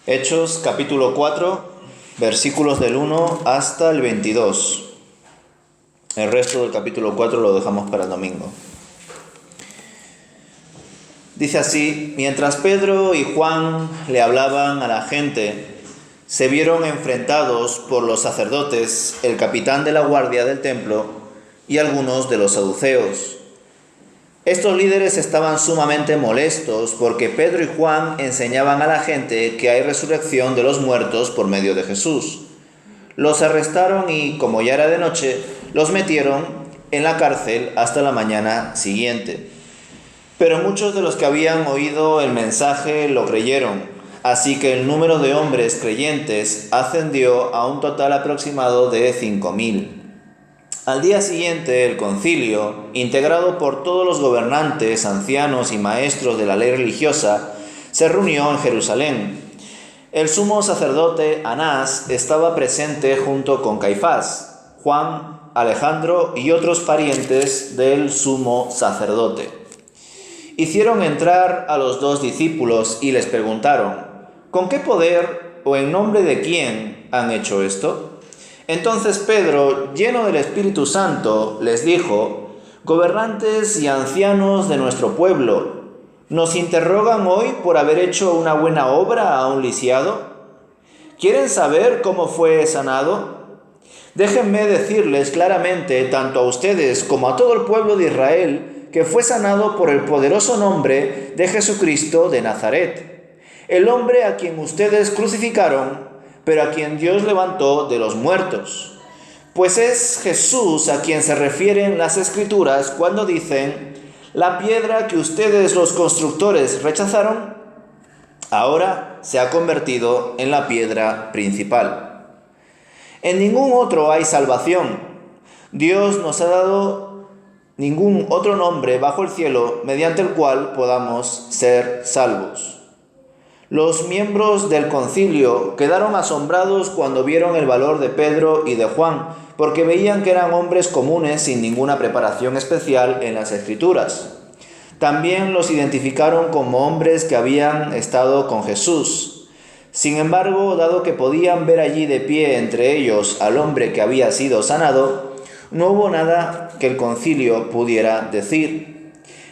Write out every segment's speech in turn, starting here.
Hechos capítulo 4, versículos del 1 hasta el 22. El resto del capítulo 4 lo dejamos para el domingo. Dice así: mientras Pedro y Juan le hablaban a la gente, se vieron enfrentados por los sacerdotes, el capitán de la guardia del templo y algunos de los saduceos. Estos líderes estaban sumamente molestos porque Pedro y Juan enseñaban a la gente que hay resurrección de los muertos por medio de Jesús. Los arrestaron y, como ya era de noche, los metieron en la cárcel hasta la mañana siguiente. Pero muchos de los que habían oído el mensaje lo creyeron, así que el número de hombres creyentes ascendió a un total aproximado de 5.000. Al día siguiente, el concilio, integrado por todos los gobernantes, ancianos y maestros de la ley religiosa, se reunió en Jerusalén. El sumo sacerdote Anás estaba presente junto con Caifás, Juan, Alejandro y otros parientes del sumo sacerdote. Hicieron entrar a los dos discípulos y les preguntaron: ¿con qué poder o en nombre de quién han hecho esto? Entonces Pedro, lleno del Espíritu Santo, les dijo: gobernantes y ancianos de nuestro pueblo, ¿nos interrogan hoy por haber hecho una buena obra a un lisiado? ¿Quieren saber cómo fue sanado? Déjenme decirles claramente, tanto a ustedes como a todo el pueblo de Israel, que fue sanado por el poderoso nombre de Jesucristo de Nazaret, el hombre a quien ustedes crucificaron, pero a quien Dios levantó de los muertos. Pues es Jesús a quien se refieren las Escrituras cuando dicen: la piedra que ustedes los constructores rechazaron, ahora se ha convertido en la piedra principal. En ningún otro hay salvación. Dios nos ha dado ningún otro nombre bajo el cielo mediante el cual podamos ser salvos. Los miembros del concilio quedaron asombrados cuando vieron el valor de Pedro y de Juan, porque veían que eran hombres comunes sin ninguna preparación especial en las Escrituras. También los identificaron como hombres que habían estado con Jesús. Sin embargo, dado que podían ver allí de pie entre ellos al hombre que había sido sanado, no hubo nada que el concilio pudiera decir.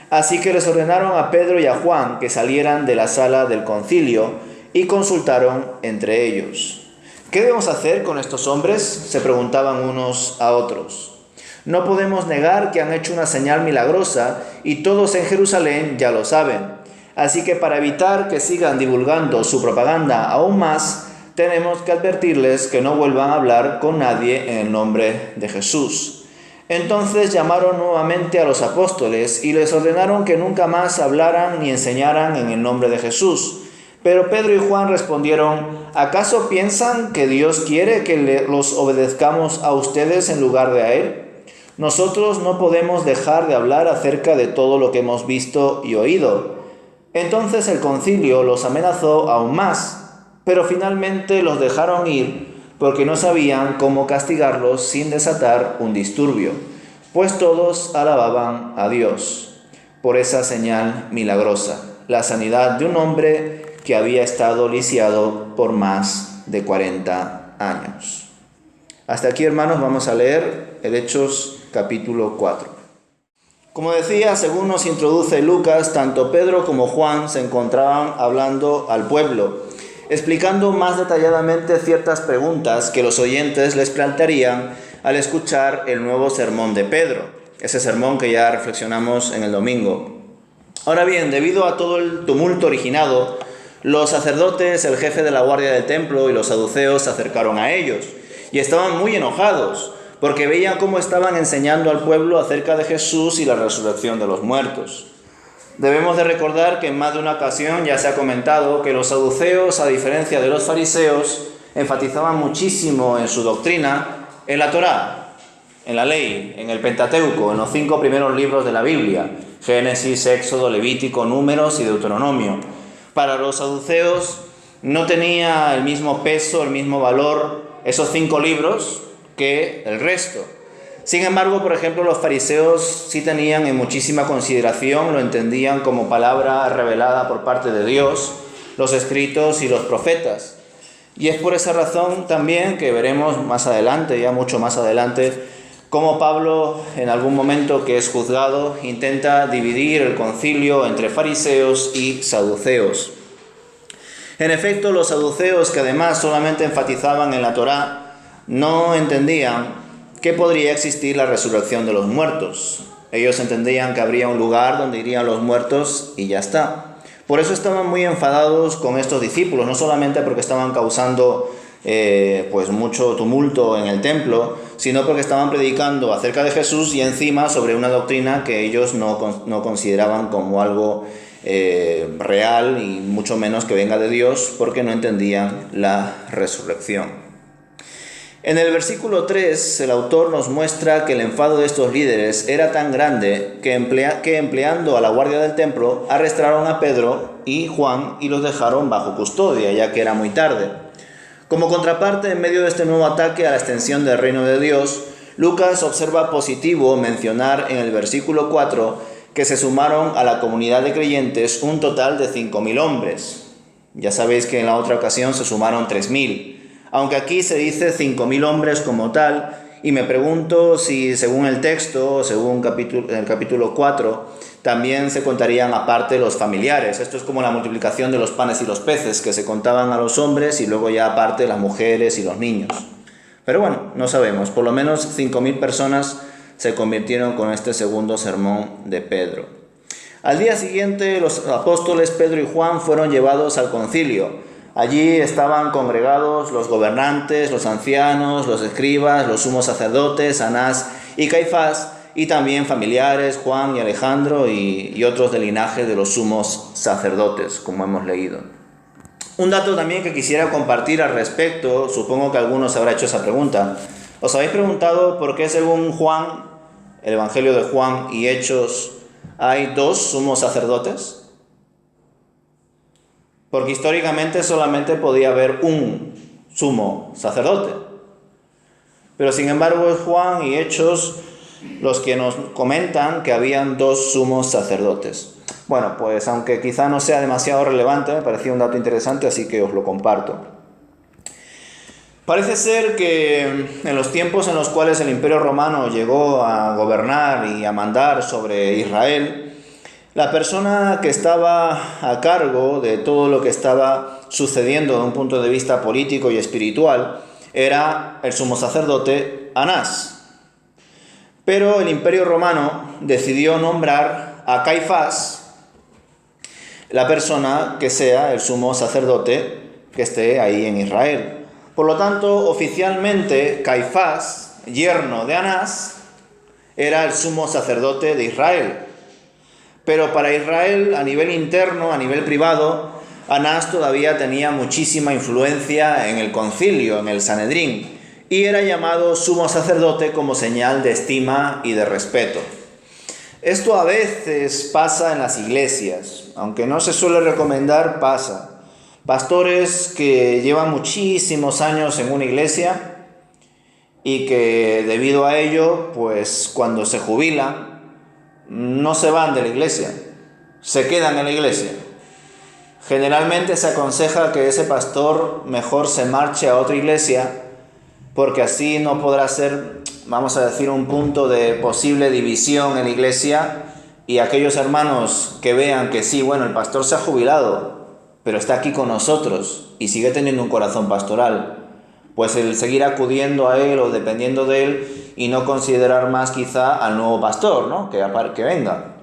Así que les ordenaron a Pedro y a Juan que salieran de la sala del concilio y consultaron entre ellos. ¿Qué debemos hacer con estos hombres?, se preguntaban unos a otros. No podemos negar que han hecho una señal milagrosa y todos en Jerusalén ya lo saben. Así que para evitar que sigan divulgando su propaganda aún más, tenemos que advertirles que no vuelvan a hablar con nadie en el nombre de Jesús. Entonces llamaron nuevamente a los apóstoles y les ordenaron que nunca más hablaran ni enseñaran en el nombre de Jesús. Pero Pedro y Juan respondieron: ¿acaso piensan que Dios quiere que los obedezcamos a ustedes en lugar de a Él? Nosotros no podemos dejar de hablar acerca de todo lo que hemos visto y oído. Entonces el concilio los amenazó aún más, pero finalmente los dejaron ir, porque no sabían cómo castigarlos sin desatar un disturbio, pues todos alababan a Dios por esa señal milagrosa, la sanidad de un hombre que había estado lisiado por más de 40 años. Hasta aquí, hermanos, vamos a leer el Hechos capítulo 4. Como decía, según nos introduce Lucas, tanto Pedro como Juan se encontraban hablando al pueblo, explicando más detalladamente ciertas preguntas que los oyentes les plantearían al escuchar el nuevo sermón de Pedro, ese sermón que ya reflexionamos en el domingo. Ahora bien, debido a todo el tumulto originado, los sacerdotes, el jefe de la guardia del templo y los saduceos se acercaron a ellos y estaban muy enojados porque veían cómo estaban enseñando al pueblo acerca de Jesús y la resurrección de los muertos. Debemos de recordar que en más de una ocasión ya se ha comentado que los saduceos, a diferencia de los fariseos, enfatizaban muchísimo en su doctrina en la Torá, en la ley, en el Pentateuco, en los 5 primeros libros de la Biblia: Génesis, Éxodo, Levítico, Números y Deuteronomio. Para los saduceos no tenía el mismo peso, el mismo valor esos 5 libros que el resto. Sin embargo, por ejemplo, los fariseos sí tenían en muchísima consideración, lo entendían como palabra revelada por parte de Dios, los escritos y los profetas. Y es por esa razón también que veremos más adelante, ya mucho más adelante, cómo Pablo, en algún momento que es juzgado, intenta dividir el concilio entre fariseos y saduceos. En efecto, los saduceos, que además solamente enfatizaban en la Torá, no entendían que podría existir la resurrección de los muertos. Ellos entendían que habría un lugar donde irían los muertos y ya está. Por eso estaban muy enfadados con estos discípulos, no solamente porque estaban causando mucho tumulto en el templo, sino porque estaban predicando acerca de Jesús y encima sobre una doctrina que ellos no consideraban como algo real y mucho menos que venga de Dios, porque no entendían la resurrección. En el versículo 3, el autor nos muestra que el enfado de estos líderes era tan grande que empleando a la guardia del templo, arrestaron a Pedro y Juan y los dejaron bajo custodia, ya que era muy tarde. Como contraparte, en medio de este nuevo ataque a la extensión del reino de Dios, Lucas observa positivo mencionar en el versículo 4 que se sumaron a la comunidad de creyentes un total de 5.000 hombres. Ya sabéis que en la otra ocasión se sumaron 3.000. Aunque aquí se dice 5.000 hombres como tal, y me pregunto si según el texto, según el capítulo 4, también se contarían aparte los familiares. Esto es como la multiplicación de los panes y los peces, que se contaban a los hombres y luego ya aparte las mujeres y los niños. Pero bueno, no sabemos. Por lo menos 5.000 personas se convirtieron con este segundo sermón de Pedro. Al día siguiente, los apóstoles Pedro y Juan fueron llevados al concilio. Allí estaban congregados los gobernantes, los ancianos, los escribas, los sumos sacerdotes, Anás y Caifás, y también familiares, Juan y Alejandro y otros del linaje de los sumos sacerdotes, como hemos leído. Un dato también que quisiera compartir al respecto, supongo que algunos habrá hecho esa pregunta. ¿Os habéis preguntado por qué según Juan, el Evangelio de Juan y Hechos, hay 2 sumos sacerdotes? Porque históricamente solamente podía haber un sumo sacerdote. Pero sin embargo es Juan y Hechos los que nos comentan que habían 2 sumos sacerdotes. Bueno, pues aunque quizá no sea demasiado relevante, me parecía un dato interesante, así que os lo comparto. Parece ser que en los tiempos en los cuales el Imperio Romano llegó a gobernar y a mandar sobre Israel, la persona que estaba a cargo de todo lo que estaba sucediendo desde un punto de vista político y espiritual era el sumo sacerdote Anás. Pero el Imperio Romano decidió nombrar a Caifás, la persona que sea el sumo sacerdote que esté ahí en Israel. Por lo tanto, oficialmente Caifás, yerno de Anás, era el sumo sacerdote de Israel. Pero para Israel, a nivel interno, a nivel privado, Anás todavía tenía muchísima influencia en el concilio, en el Sanedrín, y era llamado sumo sacerdote como señal de estima y de respeto. Esto a veces pasa en las iglesias, aunque no se suele recomendar, pasa. Pastores que llevan muchísimos años en una iglesia y que debido a ello, pues cuando se jubilan, no se van de la iglesia, se quedan en la iglesia. Generalmente se aconseja que ese pastor mejor se marche a otra iglesia, porque así no podrá ser, vamos a decir, un punto de posible división en la iglesia, y aquellos hermanos que vean que sí, bueno, el pastor se ha jubilado, pero está aquí con nosotros y sigue teniendo un corazón pastoral, pues el seguir acudiendo a él o dependiendo de él y no considerar más quizá al nuevo pastor, ¿no? que venga.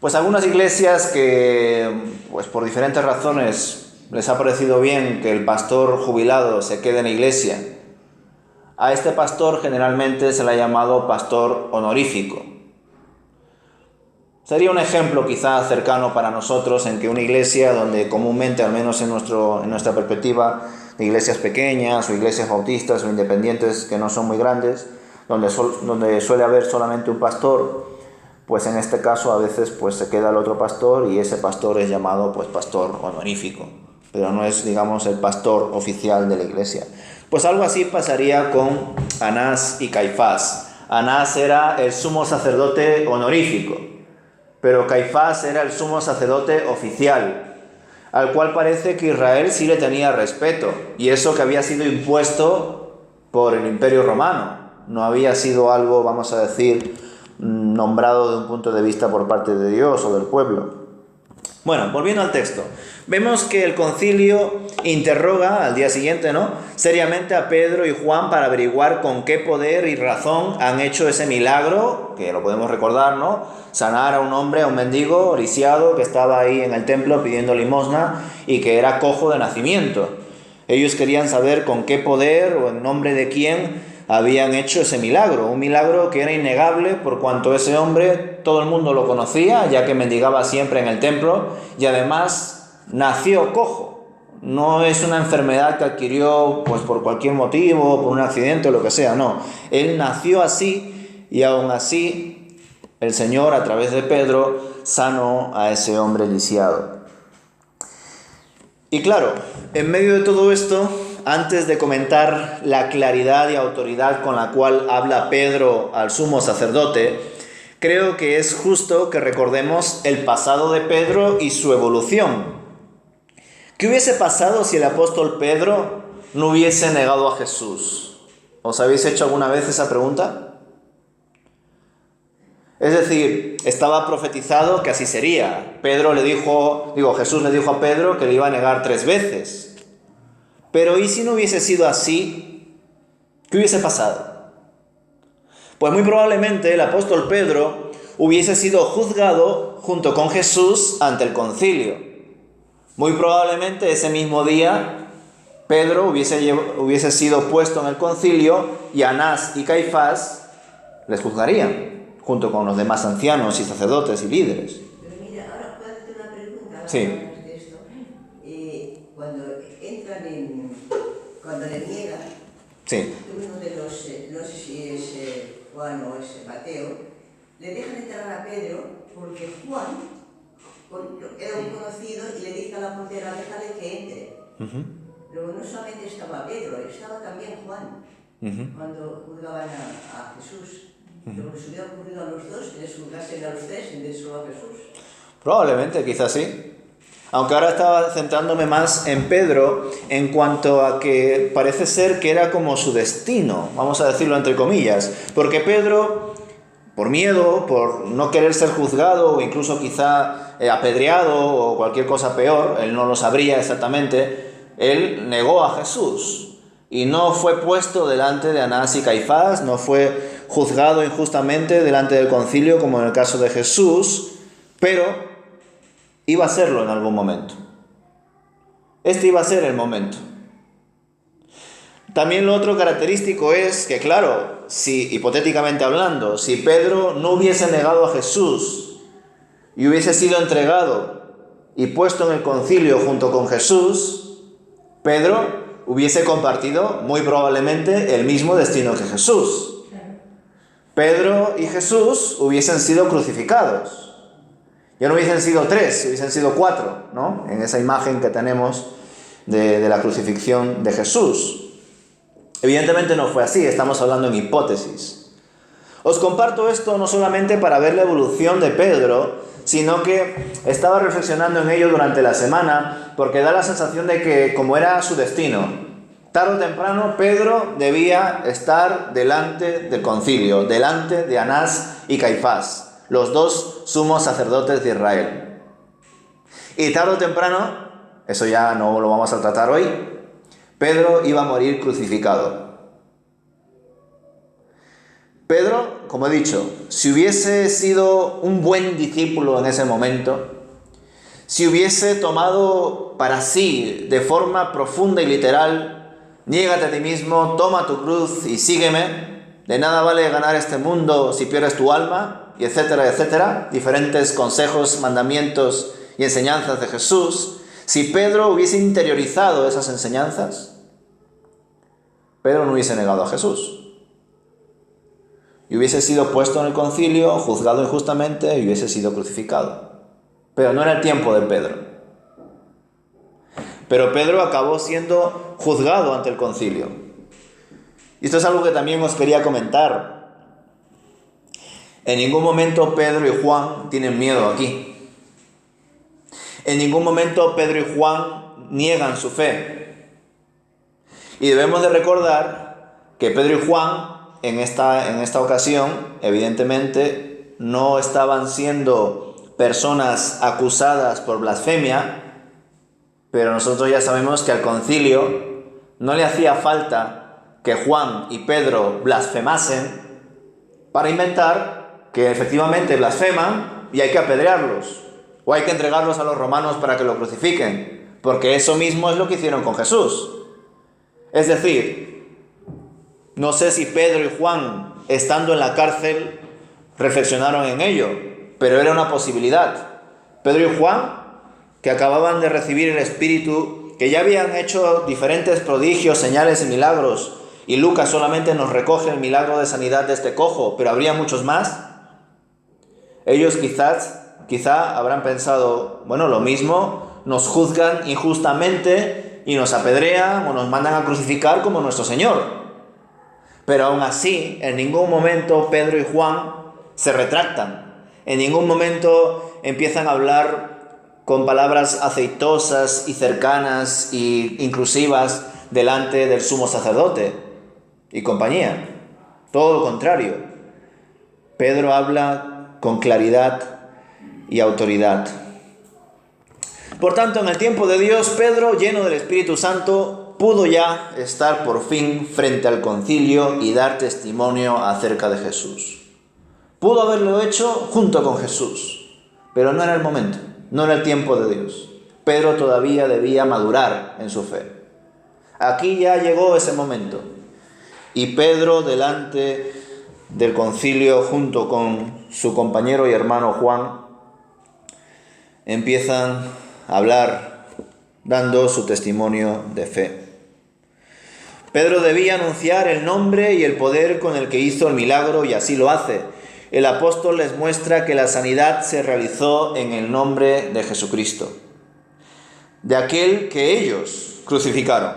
Pues algunas iglesias que, pues por diferentes razones, les ha parecido bien que el pastor jubilado se quede en la iglesia. A este pastor generalmente se le ha llamado pastor honorífico. Sería un ejemplo quizá cercano para nosotros en que una iglesia donde comúnmente, al menos en nuestra perspectiva, de iglesias pequeñas o iglesias bautistas o independientes que no son muy grandes, donde suele haber solamente un pastor, pues en este caso a veces pues se queda el otro pastor y ese pastor es llamado pues pastor honorífico, pero no es, digamos, el pastor oficial de la iglesia. Pues algo así pasaría con Anás y Caifás. Anás era el sumo sacerdote honorífico, pero Caifás era el sumo sacerdote oficial. al cual parece que Israel sí le tenía respeto, y eso que había sido impuesto por el Imperio Romano. No había sido algo, vamos a decir, nombrado de un punto de vista por parte de Dios o del pueblo. Bueno, volviendo al texto, vemos que el concilio interroga al día siguiente, seriamente a Pedro y Juan para averiguar con qué poder y razón han hecho ese milagro, que lo podemos recordar, sanar a un hombre, a un mendigo lisiado que estaba ahí en el templo pidiendo limosna y que era cojo de nacimiento. Ellos querían saber con qué poder o en nombre de quién habían hecho ese milagro, un milagro que era innegable por cuanto ese hombre todo el mundo lo conocía, ya que mendigaba siempre en el templo, y además nació cojo. No es una enfermedad que adquirió pues por cualquier motivo, por un accidente o lo que sea, no. Él nació así, y aún así el Señor a través de Pedro sanó a ese hombre lisiado. Y claro, en medio de todo esto, antes de comentar la claridad y autoridad con la cual habla Pedro al sumo sacerdote, creo que es justo que recordemos el pasado de Pedro y su evolución. ¿Qué hubiese pasado si el apóstol Pedro no hubiese negado a Jesús? ¿Os habéis hecho alguna vez esa pregunta? Es decir, estaba profetizado que así sería. Jesús le dijo a Pedro que le iba a negar 3 veces. Pero ¿y si no hubiese sido así? ¿Qué hubiese pasado? Pues muy probablemente el apóstol Pedro hubiese sido juzgado junto con Jesús ante el concilio. Muy probablemente ese mismo día Pedro hubiese sido puesto en el concilio y Anás y Caifás les juzgarían, junto con los demás ancianos y sacerdotes y líderes. Pero mira, ahora puedo hacer una pregunta. Sí. De esto. Cuando le niegan, Sí. uno de los, no sé si es Juan o es Mateo, le dejan entrar a Pedro porque Juan era un conocido y le dice a la portera, déjale que entre. Pero no solamente estaba Pedro, estaba también Juan, cuando juzgaban a Jesús. Lo que se hubiera ocurrido a los dos, que les juzgasen a los 3 en vez de solo a Jesús. Probablemente, quizás sí. Aunque ahora estaba centrándome más en Pedro en cuanto a que parece ser que era como su destino, vamos a decirlo entre comillas, porque Pedro, por miedo, por no querer ser juzgado o incluso quizá apedreado o cualquier cosa peor, él no lo sabría exactamente, él negó a Jesús y no fue puesto delante de Anás y Caifás, no fue juzgado injustamente delante del concilio como en el caso de Jesús, pero iba a serlo en algún momento. Este iba a ser el momento. También lo otro característico es que, claro, si hipotéticamente hablando, si Pedro no hubiese negado a Jesús y hubiese sido entregado y puesto en el concilio junto con Jesús, Pedro hubiese compartido muy probablemente el mismo destino que Jesús. Pedro y Jesús hubiesen sido crucificados. Ya no hubiesen sido 3, hubiesen sido 4, ¿no? En esa imagen que tenemos de la crucifixión de Jesús. Evidentemente no fue así, estamos hablando en hipótesis. Os comparto esto no solamente para ver la evolución de Pedro, sino que estaba reflexionando en ello durante la semana, porque da la sensación de que, como era su destino, tarde o temprano Pedro debía estar delante del concilio, delante de Anás y Caifás, los 2 sumos sacerdotes de Israel. Y tarde o temprano, eso ya no lo vamos a tratar hoy, Pedro iba a morir crucificado. Pedro, como he dicho, si hubiese sido un buen discípulo en ese momento, si hubiese tomado para sí de forma profunda y literal, niégate a ti mismo, toma tu cruz y sígueme, de nada vale ganar este mundo si pierdes tu alma, y etcétera, etcétera, diferentes consejos, mandamientos y enseñanzas de Jesús. Si Pedro hubiese interiorizado esas enseñanzas, Pedro no hubiese negado a Jesús. Y hubiese sido puesto en el concilio, juzgado injustamente y hubiese sido crucificado. Pero no era el tiempo de Pedro. Pero Pedro acabó siendo juzgado ante el concilio. Y esto es algo que también os quería comentar. En ningún momento Pedro y Juan tienen miedo aquí. En ningún momento Pedro y Juan niegan su fe. Y debemos de recordar que Pedro y Juan en esta ocasión, evidentemente, no estaban siendo personas acusadas por blasfemia, pero nosotros ya sabemos que al concilio no le hacía falta que Juan y Pedro blasfemasen para inventar que efectivamente blasfeman y hay que apedrearlos, o hay que entregarlos a los romanos para que lo crucifiquen, porque eso mismo es lo que hicieron con Jesús. Es decir, no sé si Pedro y Juan, estando en la cárcel, reflexionaron en ello, pero era una posibilidad. Pedro y Juan, que acababan de recibir el Espíritu, que ya habían hecho diferentes prodigios, señales y milagros, y Lucas solamente nos recoge el milagro de sanidad de este cojo, pero habría muchos más. Ellos quizá habrán pensado, bueno, lo mismo, nos juzgan injustamente y nos apedrean o nos mandan a crucificar como nuestro Señor. Pero aún así, en ningún momento Pedro y Juan se retractan. En ningún momento empiezan a hablar con palabras aceitosas y cercanas e inclusivas delante del sumo sacerdote y compañía. Todo lo contrario. Pedro habla con claridad y autoridad. Por tanto, en el tiempo de Dios, Pedro, lleno del Espíritu Santo, pudo ya estar por fin frente al concilio y dar testimonio acerca de Jesús. Pudo haberlo hecho junto con Jesús, pero no era el momento, no era el tiempo de Dios. Pedro todavía debía madurar en su fe. Aquí ya llegó ese momento. Y Pedro, delante del concilio, junto con su compañero y hermano Juan, empiezan a hablar, dando su testimonio de fe. Pedro debía anunciar el nombre y el poder con el que hizo el milagro, y así lo hace. El apóstol les muestra que la sanidad se realizó en el nombre de Jesucristo, de aquel que ellos crucificaron,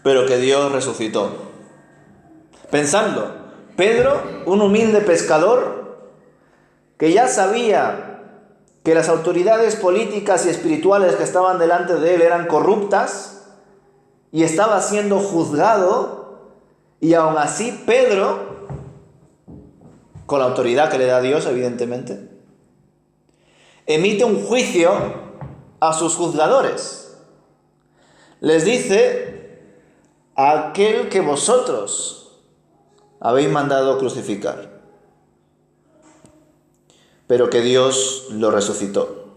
pero que Dios resucitó. Pensadlo, Pedro, un humilde pescador, que ya sabía que las autoridades políticas y espirituales que estaban delante de él eran corruptas y estaba siendo juzgado, y aún así Pedro, con la autoridad que le da Dios, evidentemente, emite un juicio a sus juzgadores. Les dice: a aquel que vosotros habéis mandado crucificar, pero que Dios lo resucitó.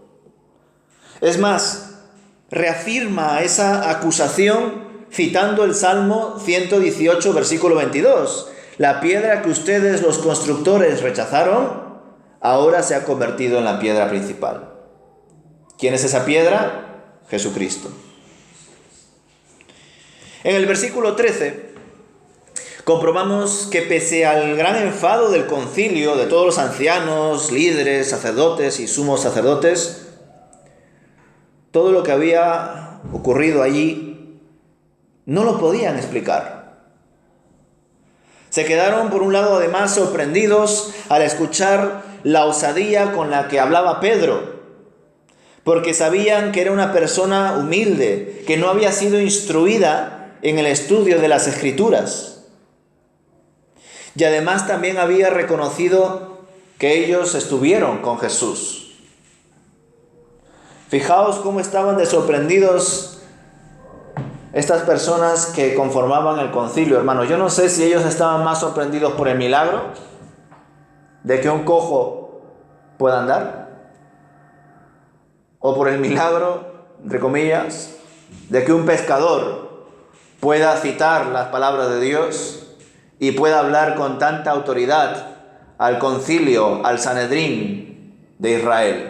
Es más, reafirma esa acusación citando el Salmo 118, versículo 22. La piedra que ustedes, los constructores, rechazaron, ahora se ha convertido en la piedra principal. ¿Quién es esa piedra? Jesucristo. En el versículo 13 comprobamos que pese al gran enfado del concilio, de todos los ancianos, líderes, sacerdotes y sumos sacerdotes, todo lo que había ocurrido allí no lo podían explicar. Se quedaron, por un lado, además sorprendidos al escuchar la osadía con la que hablaba Pedro, porque sabían que era una persona humilde, que no había sido instruida en el estudio de las Escrituras. Y además también había reconocido que ellos estuvieron con Jesús. Fijaos cómo estaban de sorprendidos estas personas que conformaban el concilio, hermanos. Yo no sé si ellos estaban más sorprendidos por el milagro de que un cojo pueda andar, o por el milagro, entre comillas, de que un pescador pueda citar las palabras de Dios y pueda hablar con tanta autoridad al concilio, al Sanedrín de Israel.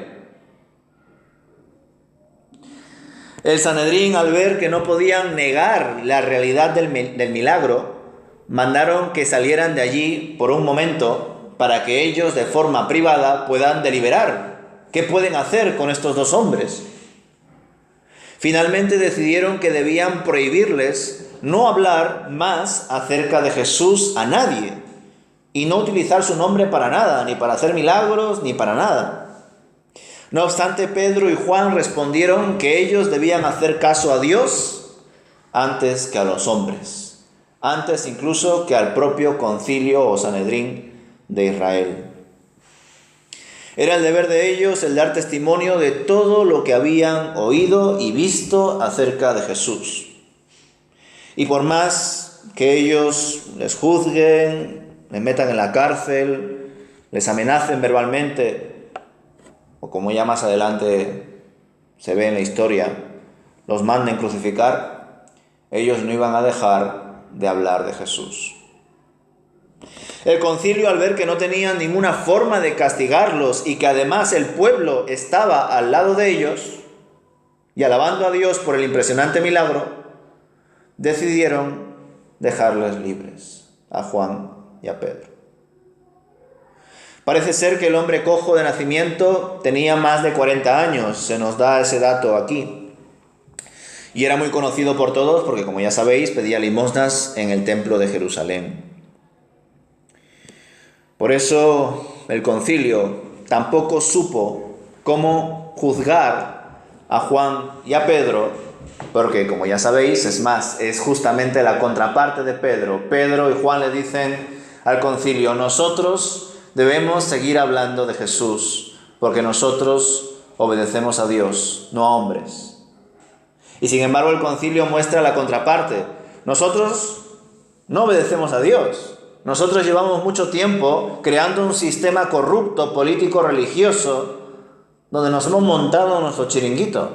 El Sanedrín, al ver que no podían negar la realidad del milagro, mandaron que salieran de allí por un momento para que ellos, de forma privada, puedan deliberar qué pueden hacer con estos dos hombres. Finalmente decidieron que debían prohibirles no hablar más acerca de Jesús a nadie y no utilizar su nombre para nada, ni para hacer milagros, ni para nada. No obstante, Pedro y Juan respondieron que ellos debían hacer caso a Dios antes que a los hombres, antes incluso que al propio concilio o Sanedrín de Israel. Era el deber de ellos el dar testimonio de todo lo que habían oído y visto acerca de Jesús. Y por más que ellos les juzguen, les metan en la cárcel, les amenacen verbalmente, o como ya más adelante se ve en la historia, los manden crucificar, ellos no iban a dejar de hablar de Jesús. El concilio, al ver que no tenían ninguna forma de castigarlos y que además el pueblo estaba al lado de ellos, y alabando a Dios por el impresionante milagro, decidieron dejarles libres a Juan y a Pedro. Parece ser que el hombre cojo de nacimiento tenía más de 40 años, se nos da ese dato aquí. Y era muy conocido por todos porque, como ya sabéis, pedía limosnas en el templo de Jerusalén. Por eso el concilio tampoco supo cómo juzgar a Juan y a Pedro, porque, como ya sabéis, es justamente la contraparte de Pedro. Pedro y Juan le dicen al concilio: nosotros debemos seguir hablando de Jesús, porque nosotros obedecemos a Dios, no a hombres. Y sin embargo el concilio muestra la contraparte. Nosotros no obedecemos a Dios. Nosotros llevamos mucho tiempo creando un sistema corrupto, político, religioso, donde nos hemos montado nuestro chiringuito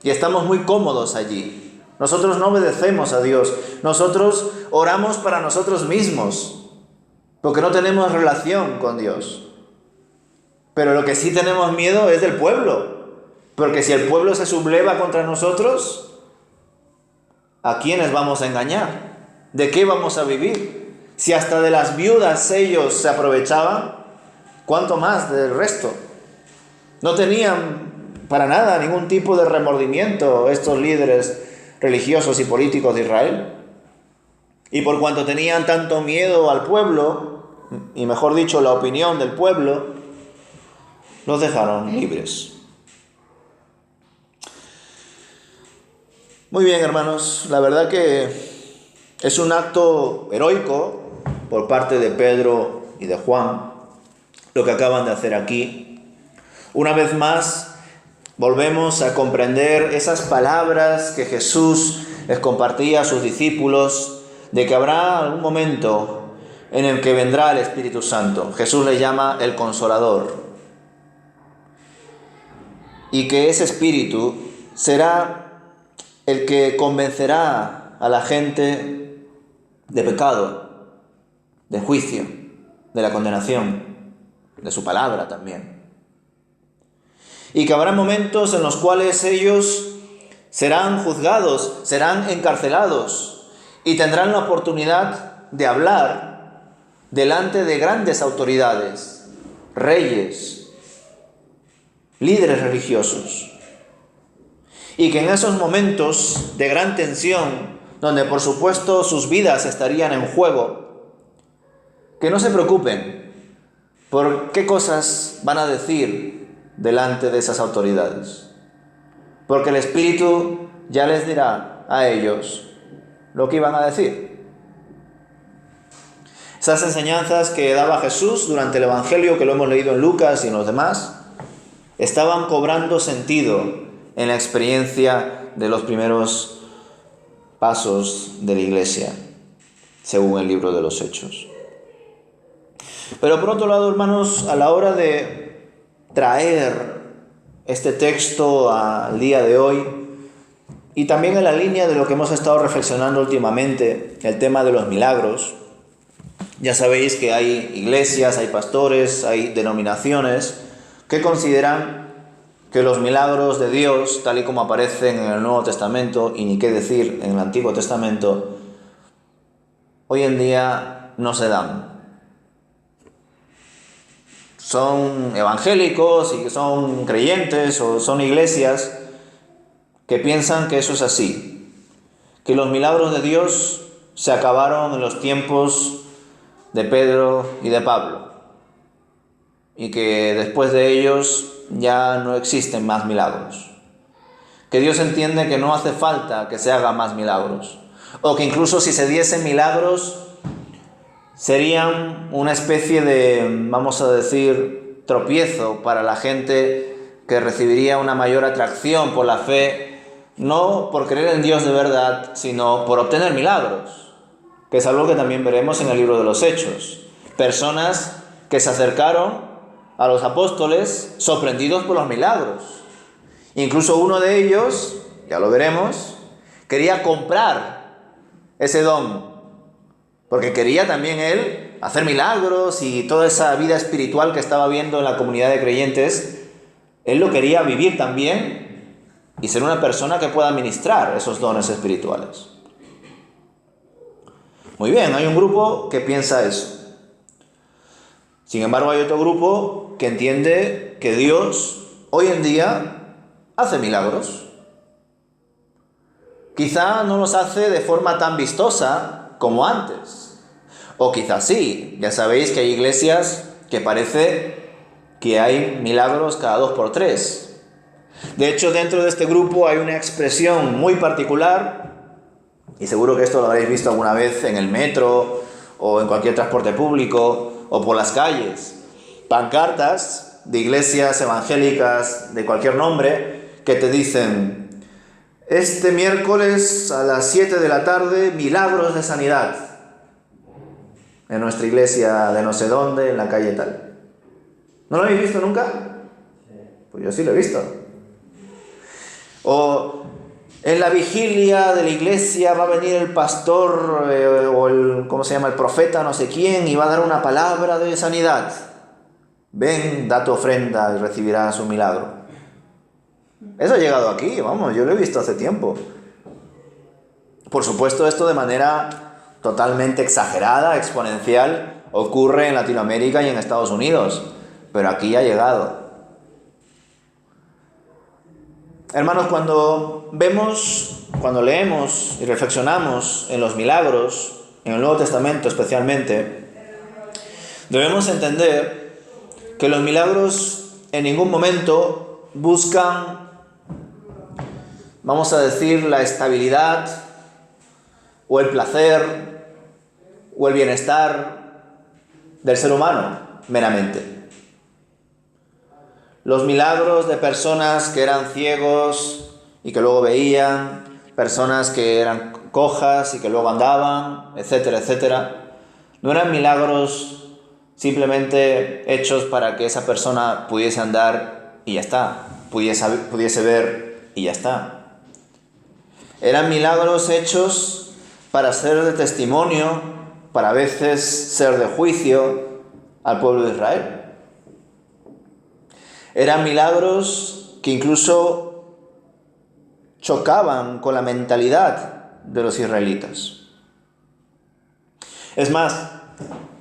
y estamos muy cómodos allí. Nosotros no obedecemos a Dios. Nosotros oramos para nosotros mismos, porque no tenemos relación con Dios. Pero lo que sí tenemos miedo es del pueblo, porque si el pueblo se subleva contra nosotros, ¿a quiénes vamos a engañar? ¿De qué vamos a vivir? Si hasta de las viudas ellos se aprovechaban, ¿cuánto más del resto? No tenían para nada ningún tipo de remordimiento estos líderes religiosos y políticos de Israel. Y por cuanto tenían tanto miedo al pueblo, y mejor dicho, la opinión del pueblo, los dejaron libres. Muy bien, hermanos, la verdad que es un acto heroico por parte de Pedro y de Juan lo que acaban de hacer aquí. Una vez más, volvemos a comprender esas palabras que Jesús les compartía a sus discípulos, de que habrá algún momento en el que vendrá el Espíritu Santo. Jesús le llama el Consolador. Y que ese Espíritu será el que convencerá a la gente de pecado, de juicio, de la condenación, de su palabra también. Y que habrá momentos en los cuales ellos serán juzgados, serán encarcelados y tendrán la oportunidad de hablar delante de grandes autoridades, reyes, líderes religiosos. Y que en esos momentos de gran tensión, donde por supuesto sus vidas estarían en juego, que no se preocupen por qué cosas van a decir delante de esas autoridades, porque el Espíritu ya les dirá a ellos lo que iban a decir. Esas enseñanzas que daba Jesús durante el Evangelio, que lo hemos leído en Lucas y en los demás, estaban cobrando sentido en la experiencia de los primeros pasos de la Iglesia, según el libro de los Hechos. Pero por otro lado, hermanos, a la hora de traer este texto al día de hoy, y también en la línea de lo que hemos estado reflexionando últimamente, el tema de los milagros, ya sabéis que hay iglesias, hay pastores, hay denominaciones que consideran que los milagros de Dios, tal y como aparecen en el Nuevo Testamento, y ni qué decir en el Antiguo Testamento, hoy en día no se dan. Son evangélicos y que son creyentes o son iglesias que piensan que eso es así, que los milagros de Dios se acabaron en los tiempos de Pedro y de Pablo y que después de ellos ya no existen más milagros. Que Dios entiende que no hace falta que se hagan más milagros, o que incluso si se diesen milagros serían una especie de, vamos a decir, tropiezo para la gente que recibiría una mayor atracción por la fe, no por creer en Dios de verdad, sino por obtener milagros, que es algo que también veremos en el libro de los Hechos. Personas que se acercaron a los apóstoles sorprendidos por los milagros. Incluso uno de ellos, ya lo veremos, quería comprar ese don, porque quería también él hacer milagros y toda esa vida espiritual que estaba viendo en la comunidad de creyentes, él lo quería vivir también y ser una persona que pueda administrar esos dones espirituales. Muy bien, hay un grupo que piensa eso. Sin embargo, hay otro grupo que entiende que Dios hoy en día hace milagros. Quizá no los hace de forma tan vistosa como antes. O quizás sí. Ya sabéis que hay iglesias que parece que hay milagros cada 2 por 3. De hecho, dentro de este grupo hay una expresión muy particular, y seguro que esto lo habréis visto alguna vez en el metro o en cualquier transporte público o por las calles. Pancartas de iglesias evangélicas de cualquier nombre que te dicen: este miércoles a las 7 de la tarde, milagros de sanidad en nuestra iglesia de no sé dónde, en la calle tal. ¿No lo habéis visto nunca? Pues yo sí lo he visto. O en la vigilia de la iglesia va a venir el pastor o el, ¿cómo se llama?, el profeta no sé quién, y va a dar una palabra de sanidad. Ven, da tu ofrenda y recibirás un milagro. Eso ha llegado aquí, vamos, yo lo he visto hace tiempo. Por supuesto, esto de manera totalmente exagerada, exponencial, ocurre en Latinoamérica y en Estados Unidos, pero aquí ha llegado. Hermanos, cuando leemos y reflexionamos en los milagros, en el Nuevo Testamento especialmente, debemos entender que los milagros en ningún momento buscan, vamos a decir, la estabilidad o el placer o el bienestar del ser humano meramente. Los milagros de personas que eran ciegos y que luego veían, personas que eran cojas y que luego andaban, etcétera, etcétera, no eran milagros simplemente hechos para que esa persona pudiese andar y ya está, pudiese ver y ya está. Eran milagros hechos para ser de testimonio, para a veces ser de juicio al pueblo de Israel. Eran milagros que incluso chocaban con la mentalidad de los israelitas. Es más,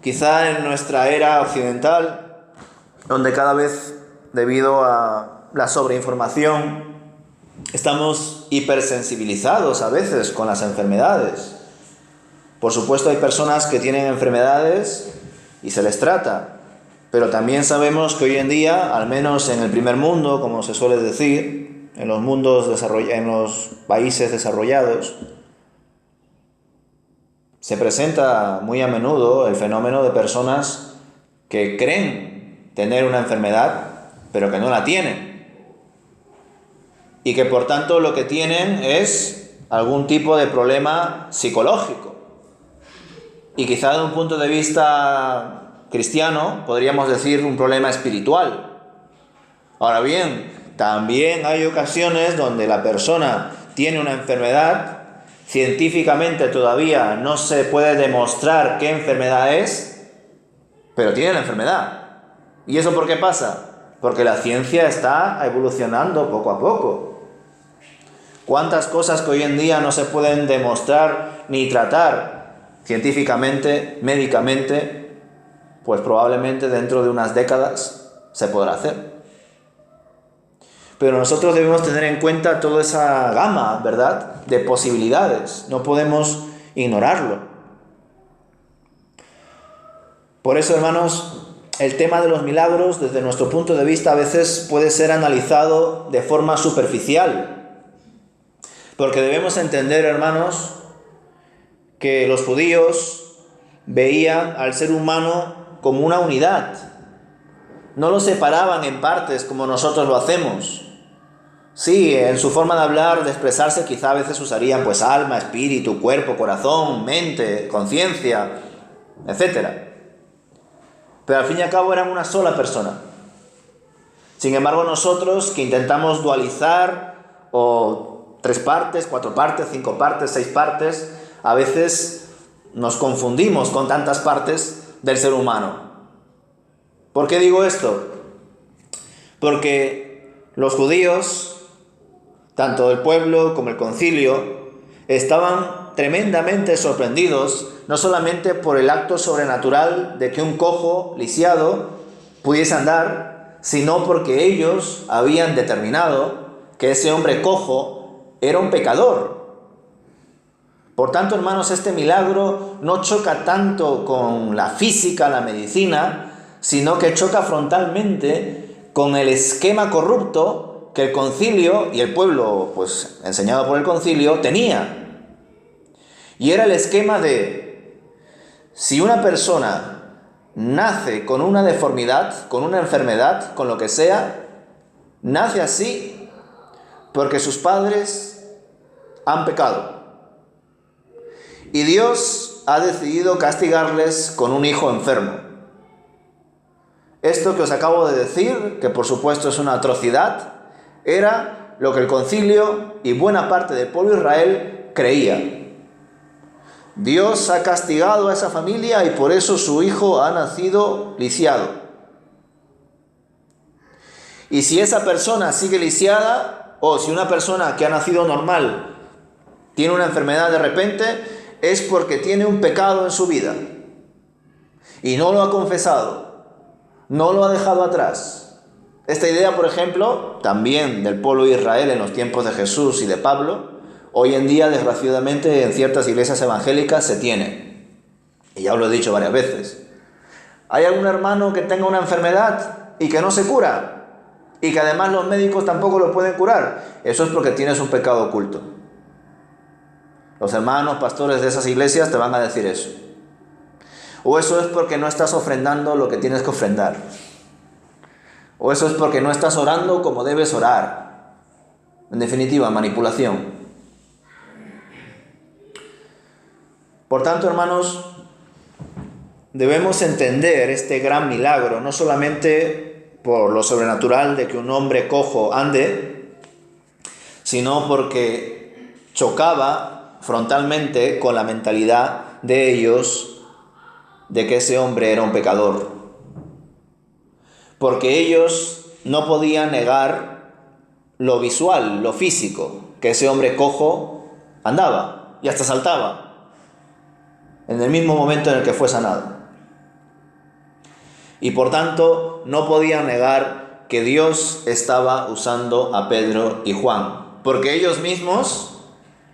quizá en nuestra era occidental, donde cada vez, debido a la sobreinformación, estamos hipersensibilizados a veces con las enfermedades. Por supuesto, hay personas que tienen enfermedades y se les trata. Pero también sabemos que hoy en día, al menos en el primer mundo, como se suele decir, en los países desarrollados, se presenta muy a menudo el fenómeno de personas que creen tener una enfermedad, pero que no la tienen. Y que por tanto lo que tienen es algún tipo de problema psicológico. Y quizá de un punto de vista cristiano, podríamos decir un problema espiritual. Ahora bien, también hay ocasiones donde la persona tiene una enfermedad, científicamente todavía no se puede demostrar qué enfermedad es, pero tiene la enfermedad. ¿Y eso por qué pasa? Porque la ciencia está evolucionando poco a poco. ¿Cuántas cosas que hoy en día no se pueden demostrar ni tratar científicamente, médicamente? Pues probablemente dentro de unas décadas se podrá hacer. Pero nosotros debemos tener en cuenta toda esa gama, ¿verdad?, de posibilidades. No podemos ignorarlo. Por eso, hermanos, el tema de los milagros, desde nuestro punto de vista, a veces puede ser analizado de forma superficial. Porque debemos entender, hermanos, que los judíos veían al ser humano como una unidad. No lo separaban en partes como nosotros lo hacemos. Sí, en su forma de hablar, de expresarse, quizá a veces usarían pues alma, espíritu, cuerpo, corazón, mente, conciencia, etc. Pero al fin y al cabo eran una sola persona. Sin embargo, nosotros que intentamos dualizar, o 3 partes, 4 partes, 5 partes, 6 partes, a veces nos confundimos con tantas partes del ser humano. ¿Por qué digo esto? Porque los judíos, tanto el pueblo como el concilio, estaban tremendamente sorprendidos, no solamente por el acto sobrenatural de que un cojo lisiado pudiese andar, sino porque ellos habían determinado que ese hombre cojo era un pecador. Por tanto, hermanos, este milagro no choca tanto con la física, la medicina, sino que choca frontalmente con el esquema corrupto que el concilio y el pueblo, pues enseñado por el concilio, tenía. Y era el esquema de, si una persona nace con una deformidad, con una enfermedad, con lo que sea, nace así porque sus padres han pecado. Y Dios ha decidido castigarles con un hijo enfermo. Esto que os acabo de decir, que por supuesto es una atrocidad, era lo que el concilio y buena parte del pueblo de Israel creía. Dios ha castigado a esa familia y por eso su hijo ha nacido lisiado. Y si esa persona sigue lisiada, o si una persona que ha nacido normal tiene una enfermedad de repente, es porque tiene un pecado en su vida y no lo ha confesado, no lo ha dejado atrás. Esta idea, por ejemplo, también del pueblo de Israel en los tiempos de Jesús y de Pablo, hoy en día, desgraciadamente, en ciertas iglesias evangélicas se tiene. Y ya os lo he dicho varias veces. ¿Hay algún hermano que tenga una enfermedad y que no se cura? Y que además los médicos tampoco lo pueden curar. Eso es porque tienes un pecado oculto. Los hermanos pastores de esas iglesias te van a decir eso. O eso es porque no estás ofrendando lo que tienes que ofrendar. O eso es porque no estás orando como debes orar. En definitiva, manipulación. Por tanto, hermanos, debemos entender este gran milagro, no solamente por lo sobrenatural de que un hombre cojo ande, sino porque chocaba frontalmente con la mentalidad de ellos de que ese hombre era un pecador. Porque ellos no podían negar lo visual, lo físico, que ese hombre cojo andaba y hasta saltaba en el mismo momento en el que fue sanado. Y por tanto no podían negar que Dios estaba usando a Pedro y Juan, porque ellos mismos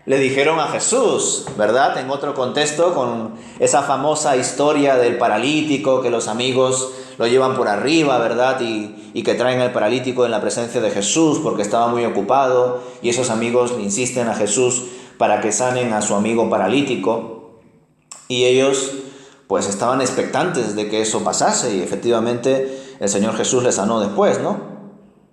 le dijeron a Jesús, ¿verdad? En otro contexto, con esa famosa historia del paralítico, que los amigos lo llevan por arriba, ¿verdad? Y que traen al paralítico en la presencia de Jesús porque estaba muy ocupado, y esos amigos le insisten a Jesús para que sanen a su amigo paralítico, y ellos pues estaban expectantes de que eso pasase, y efectivamente el Señor Jesús les sanó después, ¿no?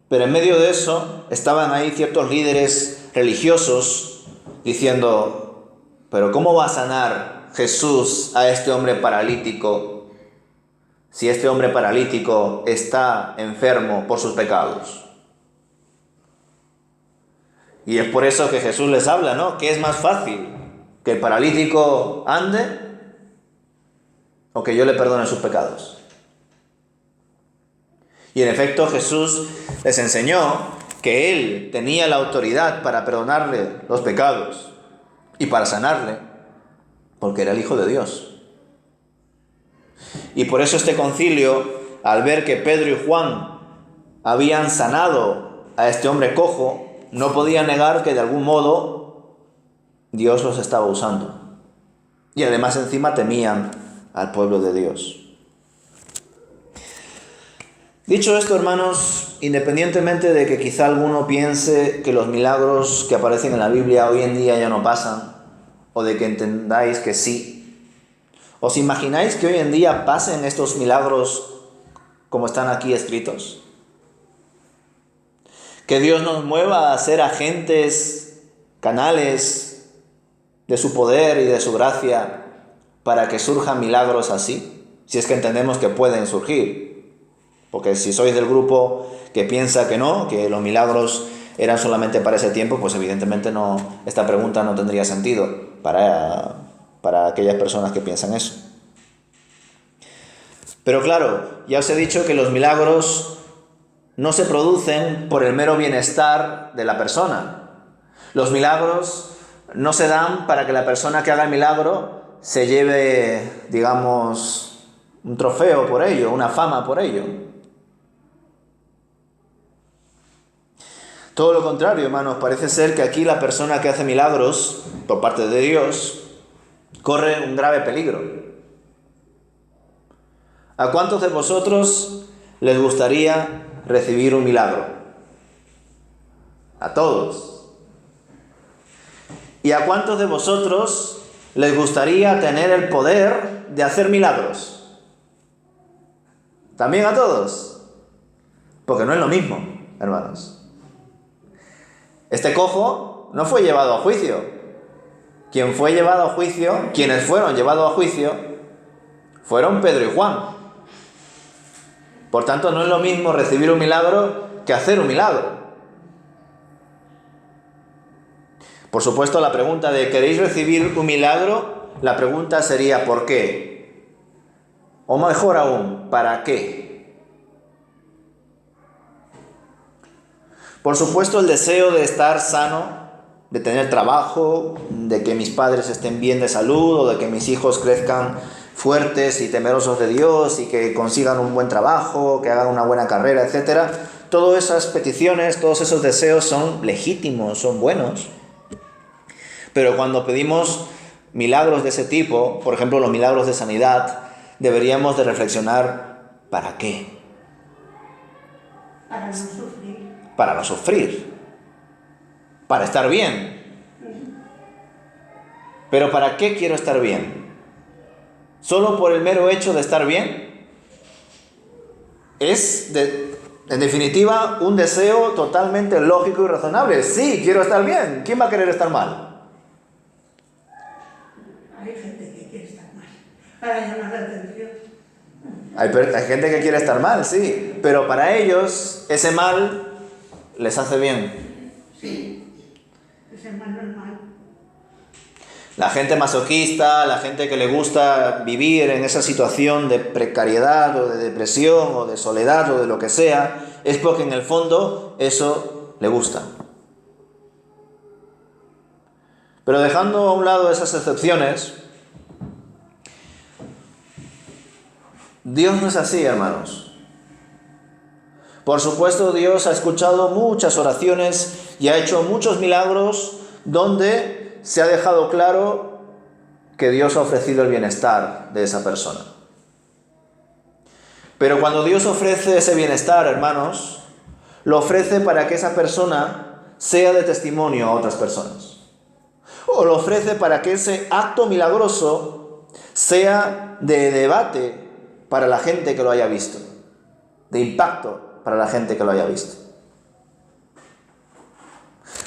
Pero en medio de eso estaban ahí ciertos líderes religiosos diciendo, pero ¿cómo va a sanar Jesús a este hombre paralítico si este hombre paralítico está enfermo por sus pecados? Y es por eso que Jesús les habla, ¿no? ¿Qué es más fácil? ¿Que el paralítico ande o que yo le perdone sus pecados? Y en efecto Jesús les enseñó que Él tenía la autoridad para perdonarle los pecados y para sanarle, porque era el Hijo de Dios. Y por eso este concilio, al ver que Pedro y Juan habían sanado a este hombre cojo, no podía negar que de algún modo Dios los estaba usando. Y además encima temían al pueblo de Dios. Dicho esto, hermanos, independientemente de que quizá alguno piense que los milagros que aparecen en la Biblia hoy en día ya no pasan, o de que entendáis que sí, ¿os imagináis que hoy en día pasen estos milagros como están aquí escritos? Que Dios nos mueva a ser agentes, canales de su poder y de su gracia para que surjan milagros así, si es que entendemos que pueden surgir. Porque si sois del grupo que piensa que no, que los milagros eran solamente para ese tiempo, pues evidentemente esta pregunta no tendría sentido para aquellas personas que piensan eso. Pero claro, ya os he dicho que los milagros no se producen por el mero bienestar de la persona. Los milagros no se dan para que la persona que haga el milagro se lleve, digamos, un trofeo por ello, una fama por ello. Todo lo contrario, hermanos, parece ser que aquí la persona que hace milagros, por parte de Dios, corre un grave peligro. ¿A cuántos de vosotros les gustaría recibir un milagro? A todos. ¿Y a cuántos de vosotros les gustaría tener el poder de hacer milagros? También a todos. Porque no es lo mismo, hermanos. Este cojo no fue llevado a juicio. Quienes fueron llevados a juicio, fueron Pedro y Juan. Por tanto, no es lo mismo recibir un milagro que hacer un milagro. Por supuesto, la pregunta de ¿queréis recibir un milagro? La pregunta sería ¿por qué? O mejor aún, ¿para qué? Por supuesto, el deseo de estar sano, de tener trabajo, de que mis padres estén bien de salud o de que mis hijos crezcan fuertes y temerosos de Dios y que consigan un buen trabajo, que hagan una buena carrera, etc. Todas esas peticiones, todos esos deseos son legítimos, son buenos. Pero cuando pedimos milagros de ese tipo, por ejemplo los milagros de sanidad, deberíamos de reflexionar ¿para qué? Para no sufrir. Para no sufrir, para estar bien. ¿Pero para qué quiero estar bien? ¿Solo por el mero hecho de estar bien? En definitiva, un deseo totalmente lógico y razonable. Sí, quiero estar bien. ¿Quién va a querer estar mal? Hay gente que quiere estar mal, para llamar la atención. Hay gente que quiere estar mal, sí, pero para ellos ese mal les hace bien. Sí, ese mal no es mal. La gente masoquista, la gente que le gusta vivir en esa situación de precariedad o de depresión o de soledad o de lo que sea, es porque en el fondo eso le gusta. Pero dejando a un lado esas excepciones, Dios no es así, hermanos. Por supuesto, Dios ha escuchado muchas oraciones y ha hecho muchos milagros donde se ha dejado claro que Dios ha ofrecido el bienestar de esa persona. Pero cuando Dios ofrece ese bienestar, hermanos, lo ofrece para que esa persona sea de testimonio a otras personas. O lo ofrece para que ese acto milagroso sea de debate para la gente que lo haya visto, de impacto para la gente que lo haya visto.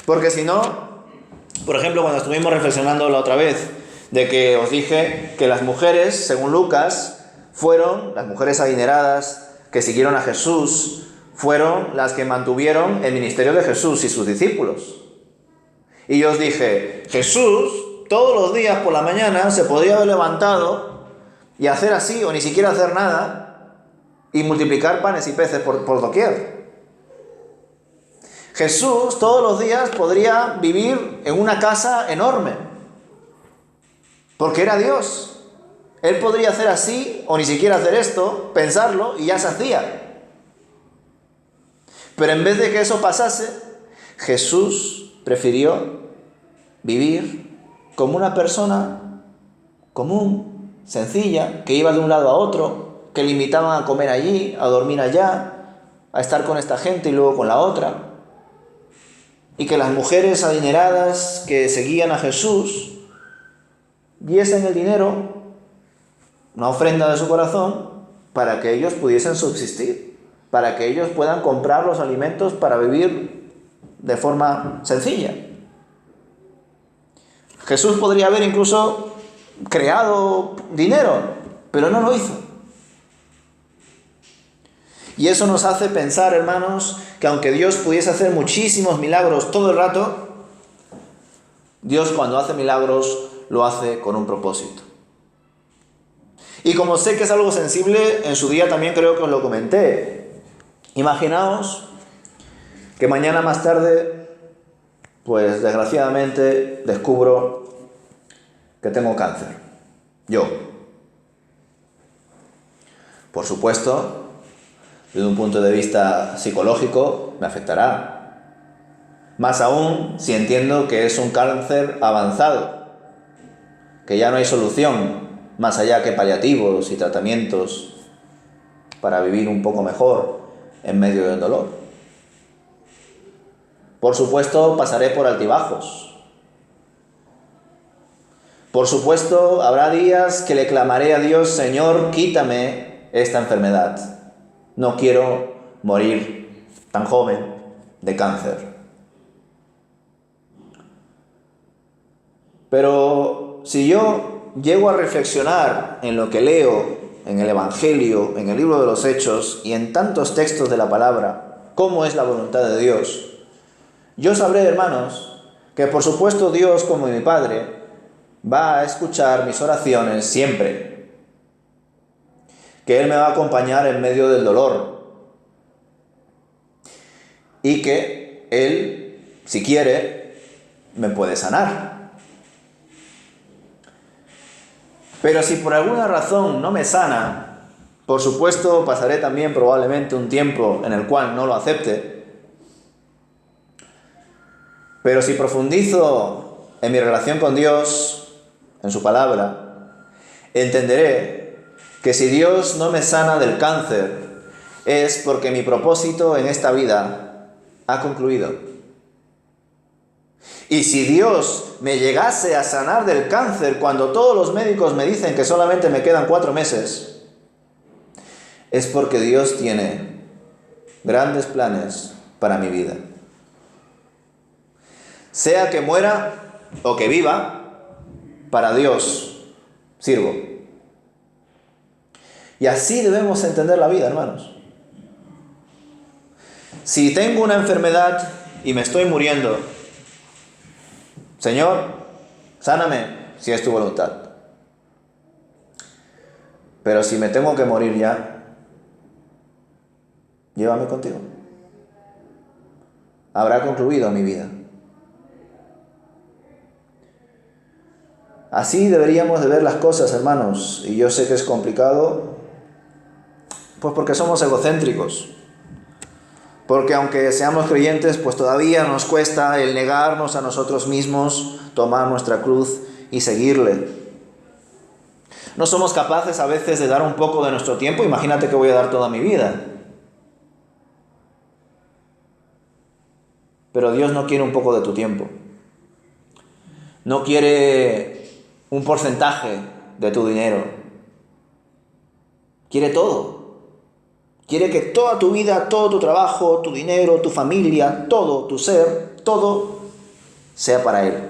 Porque si no, por ejemplo, cuando estuvimos reflexionando la otra vez, de que os dije que las mujeres, según Lucas, las mujeres adineradas que siguieron a Jesús, fueron las que mantuvieron el ministerio de Jesús y sus discípulos. Y yo os dije, Jesús todos los días por la mañana se podría haber levantado y hacer así, o ni siquiera hacer nada, y multiplicar panes y peces por doquier. Jesús todos los días podría vivir en una casa enorme, porque era Dios. Él podría hacer así, o ni siquiera hacer esto, pensarlo, y ya se hacía. Pero en vez de que eso pasase, Jesús prefirió vivir como una persona común, sencilla, que iba de un lado a otro, que le invitaban a comer allí, a dormir allá, a estar con esta gente y luego con la otra. Y que las mujeres adineradas que seguían a Jesús diesen el dinero, una ofrenda de su corazón, para que ellos pudiesen subsistir, para que ellos puedan comprar los alimentos para vivir de forma sencilla. Jesús podría haber incluso creado dinero, pero no lo hizo. Y eso nos hace pensar, hermanos, que aunque Dios pudiese hacer muchísimos milagros todo el rato, Dios cuando hace milagros lo hace con un propósito. Y como sé que es algo sensible, en su día también creo que os lo comenté. Imaginaos que mañana más tarde, pues desgraciadamente descubro que tengo cáncer. Yo. Por supuesto, desde un punto de vista psicológico, me afectará. Más aún si entiendo que es un cáncer avanzado, que ya no hay solución más allá que paliativos y tratamientos para vivir un poco mejor en medio del dolor. Por supuesto, pasaré por altibajos. Por supuesto, habrá días que le clamaré a Dios: Señor, quítame esta enfermedad. No quiero morir tan joven de cáncer. Pero si yo llego a reflexionar en lo que leo en el Evangelio, en el libro de los Hechos y en tantos textos de la palabra, cómo es la voluntad de Dios, yo sabré, hermanos, que por supuesto Dios, como mi Padre, va a escuchar mis oraciones siempre. Que Él me va a acompañar en medio del dolor. Y que Él, si quiere, me puede sanar. Pero si por alguna razón no me sana, por supuesto pasaré también probablemente un tiempo en el cual no lo acepte. Pero si profundizo en mi relación con Dios, en su palabra, entenderé que si Dios no me sana del cáncer, es porque mi propósito en esta vida ha concluido. Y si Dios me llegase a sanar del cáncer cuando todos los médicos me dicen que solamente me quedan 4 meses, es porque Dios tiene grandes planes para mi vida. Sea que muera o que viva, para Dios sirvo. Y así debemos entender la vida, hermanos. Si tengo una enfermedad y me estoy muriendo, Señor, sáname si es tu voluntad. Pero si me tengo que morir ya, llévame contigo. Habrá concluido mi vida. Así deberíamos de ver las cosas, hermanos. Y yo sé que es complicado, pues porque somos egocéntricos. Porque aunque seamos creyentes, pues todavía nos cuesta el negarnos a nosotros mismos, tomar nuestra cruz y seguirle. No somos capaces a veces de dar un poco de nuestro tiempo. Imagínate que voy a dar toda mi vida. Pero Dios no quiere un poco de tu tiempo. No quiere un porcentaje de tu dinero. Quiere todo. Quiere que toda tu vida, todo tu trabajo, tu dinero, tu familia, todo tu ser, todo sea para Él.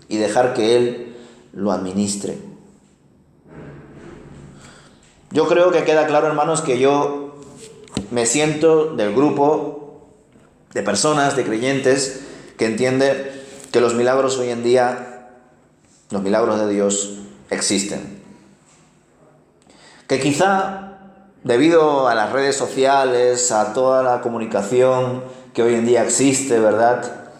Y dejar que Él lo administre. Yo creo que queda claro, hermanos, que yo me siento del grupo de personas, de creyentes, que entiende que los milagros hoy en día, los milagros de Dios, existen. Que quizá, debido a las redes sociales, a toda la comunicación que hoy en día existe, ¿verdad?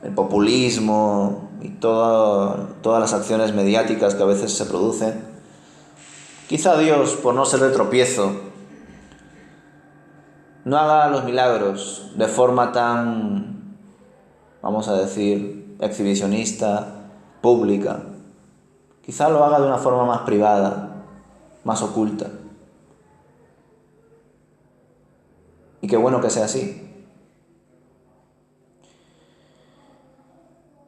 El populismo y todas las acciones mediáticas que a veces se producen, quizá Dios, por no ser de tropiezo, no haga los milagros de forma tan, vamos a decir, exhibicionista, pública. Quizá lo haga de una forma más privada, más oculta. Y qué bueno que sea así.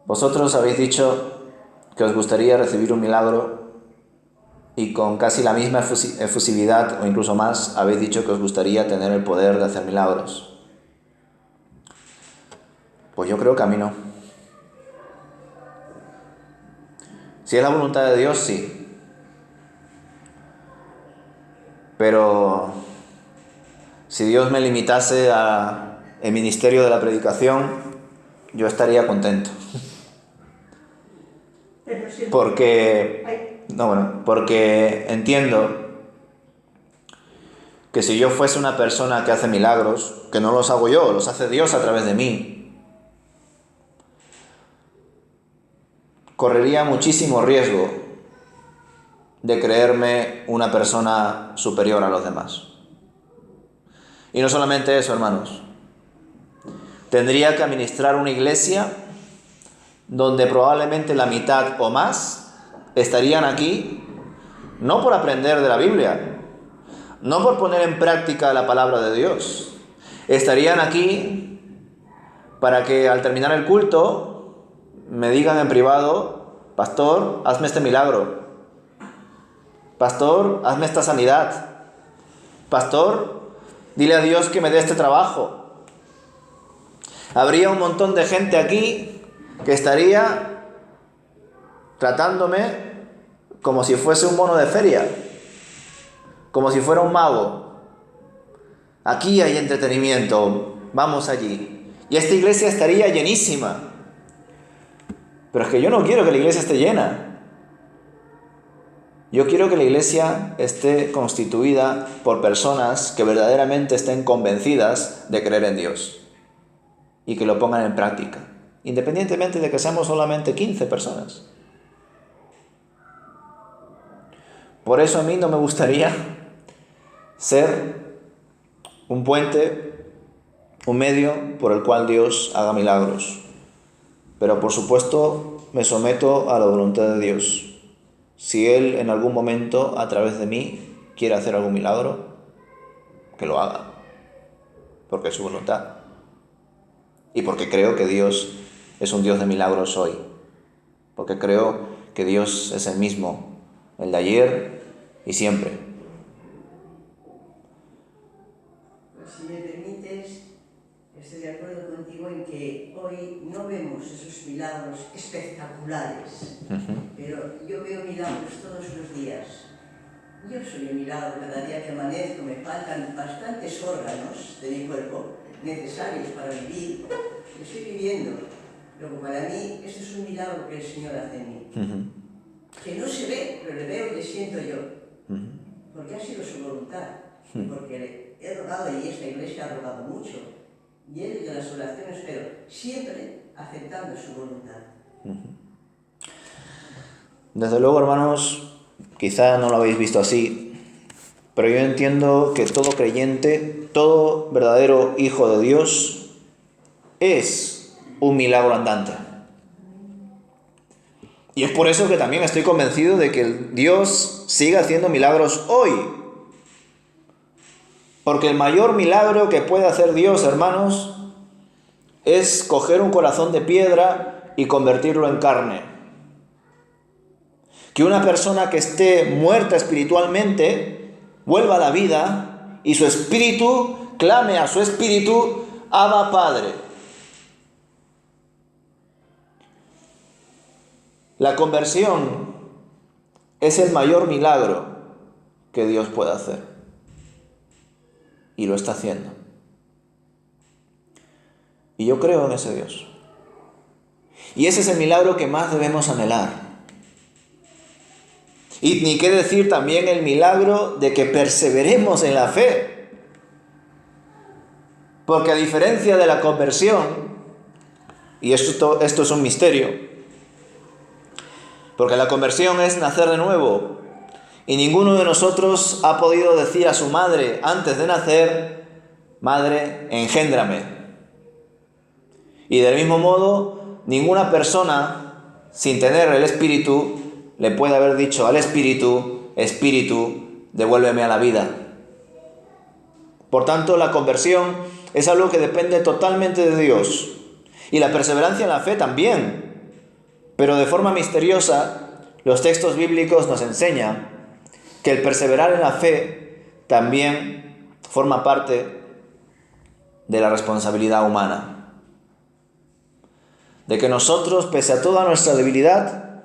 Vosotros habéis dicho que os gustaría recibir un milagro y con casi la misma efusividad o incluso más habéis dicho que os gustaría tener el poder de hacer milagros. Pues yo creo que a mí no. Si es la voluntad de Dios, sí. Pero si Dios me limitase al ministerio de la predicación, yo estaría contento. Pero si Porque entiendo que si yo fuese una persona que hace milagros, que no los hago yo, los hace Dios a través de mí, correría muchísimo riesgo de creerme una persona superior a los demás. Y no solamente eso, hermanos. Tendría que administrar una iglesia donde probablemente la mitad o más estarían aquí no por aprender de la Biblia, no por poner en práctica la palabra de Dios. Estarían aquí para que al terminar el culto me digan en privado: pastor, hazme este milagro. Pastor, hazme esta sanidad. Pastor, dile a Dios que me dé este trabajo. Habría un montón de gente aquí que estaría tratándome como si fuese un mono de feria, como si fuera un mago. Aquí hay entretenimiento, vamos allí. Y esta iglesia estaría llenísima. Pero es que yo no quiero que la iglesia esté llena. Yo quiero que la iglesia esté constituida por personas que verdaderamente estén convencidas de creer en Dios y que lo pongan en práctica, independientemente de que seamos solamente 15 personas. Por eso a mí no me gustaría ser un puente, un medio por el cual Dios haga milagros. Pero por supuesto me someto a la voluntad de Dios. Si Él en algún momento a través de mí quiere hacer algún milagro, que lo haga, porque es su voluntad. Y porque creo que Dios es un Dios de milagros hoy. Porque creo que Dios es el mismo, el de ayer y siempre. Pues si me permites, estoy de acuerdo contigo en que hoy no vemos esos milagros espectaculares, pero yo veo milagros todos los días. Yo soy un milagro, cada día que amanezco me faltan bastantes órganos de mi cuerpo necesarios para vivir. Estoy viviendo. Luego, para mí, esto es un milagro que el Señor hace en mí. Que no se ve, pero le veo y le siento yo. Porque ha sido su voluntad. Porque he rogado y esta iglesia ha rogado mucho. Y Él de las oraciones, pero siempre aceptando su voluntad. Desde luego, hermanos, quizá no lo habéis visto así, pero yo entiendo que todo creyente, todo verdadero hijo de Dios, es un milagro andante. Y es por eso que también estoy convencido de que Dios sigue haciendo milagros hoy. Porque el mayor milagro que puede hacer Dios, hermanos, es coger un corazón de piedra y convertirlo en carne. Que una persona que esté muerta espiritualmente vuelva a la vida y su espíritu clame a su espíritu: Abba, Padre. La conversión es el mayor milagro que Dios puede hacer. Y lo está haciendo. Y yo creo en ese Dios. Y ese es el milagro que más debemos anhelar. Y ni qué decir también el milagro de que perseveremos en la fe. Porque a diferencia de la conversión, y esto es un misterio, porque la conversión es nacer de nuevo, y ninguno de nosotros ha podido decir a su madre antes de nacer: madre, engéndrame. Y del mismo modo, ninguna persona sin tener el Espíritu le puede haber dicho al Espíritu: Espíritu, devuélveme a la vida. Por tanto, la conversión es algo que depende totalmente de Dios. Y la perseverancia en la fe también. Pero de forma misteriosa, los textos bíblicos nos enseñan que el perseverar en la fe también forma parte de la responsabilidad humana. De que nosotros, pese a toda nuestra debilidad,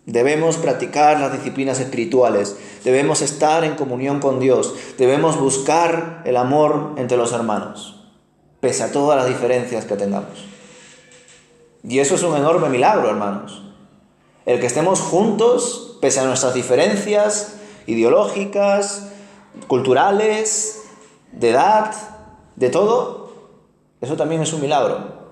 debemos practicar las disciplinas espirituales, debemos estar en comunión con Dios, debemos buscar el amor entre los hermanos, pese a todas las diferencias que tengamos. Y eso es un enorme milagro, hermanos. El que estemos juntos, pese a nuestras diferencias ideológicas, culturales, de edad, de todo, eso también es un milagro.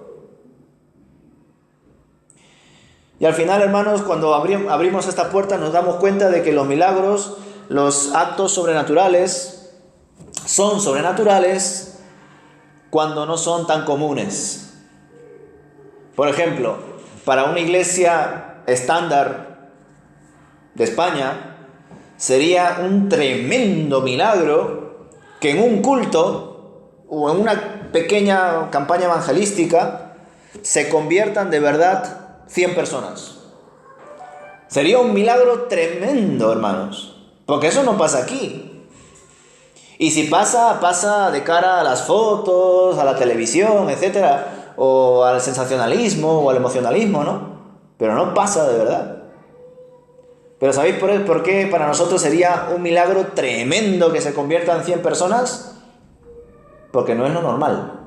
Y al final, hermanos, cuando abrimos esta puerta nos damos cuenta de que los milagros, los actos sobrenaturales, son sobrenaturales cuando no son tan comunes. Por ejemplo, para una iglesia estándar de España, sería un tremendo milagro que en un culto o en una pequeña campaña evangelística se conviertan de verdad 100 personas. Sería un milagro tremendo, hermanos, porque eso no pasa aquí. Y si pasa de cara a las fotos, a la televisión, etcétera, o al sensacionalismo o al emocionalismo, ¿no? Pero no pasa de verdad. Pero ¿sabéis por qué para nosotros sería un milagro tremendo que se conviertan 100 personas? Porque no es lo normal.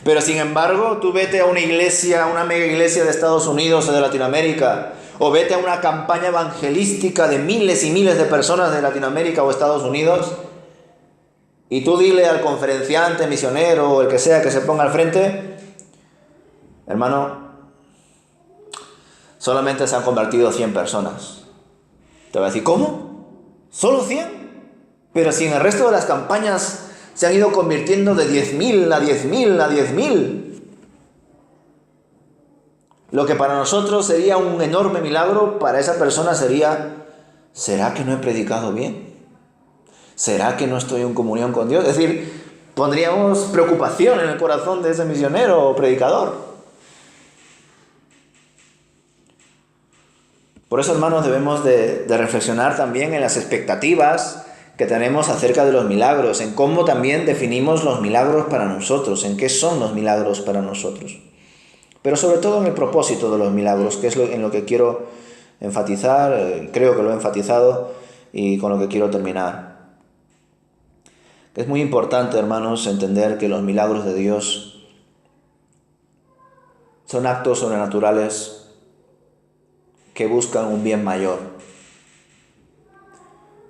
Pero sin embargo, tú vete a una iglesia, una mega iglesia de Estados Unidos o de Latinoamérica, o vete a una campaña evangelística de miles y miles de personas de Latinoamérica o Estados Unidos, y tú dile al conferenciante, misionero o el que sea que se ponga al frente, hermano, solamente se han convertido 100 personas. Te va a decir, ¿cómo? ¿Solo 100? Pero si en el resto de las campañas se han ido convirtiendo de 10.000 a 10.000 a 10.000. Lo que para nosotros sería un enorme milagro, para esa persona sería, ¿será que no he predicado bien? ¿Será que no estoy en comunión con Dios? Es decir, pondríamos preocupación en el corazón de ese misionero o predicador. Por eso, hermanos, debemos de reflexionar también en las expectativas que tenemos acerca de los milagros, en cómo también definimos los milagros para nosotros, en qué son los milagros para nosotros. Pero sobre todo en el propósito de los milagros, que es en lo que quiero enfatizar, creo que lo he enfatizado y con lo que quiero terminar. Es muy importante, hermanos, entender que los milagros de Dios son actos sobrenaturales que buscan un bien mayor.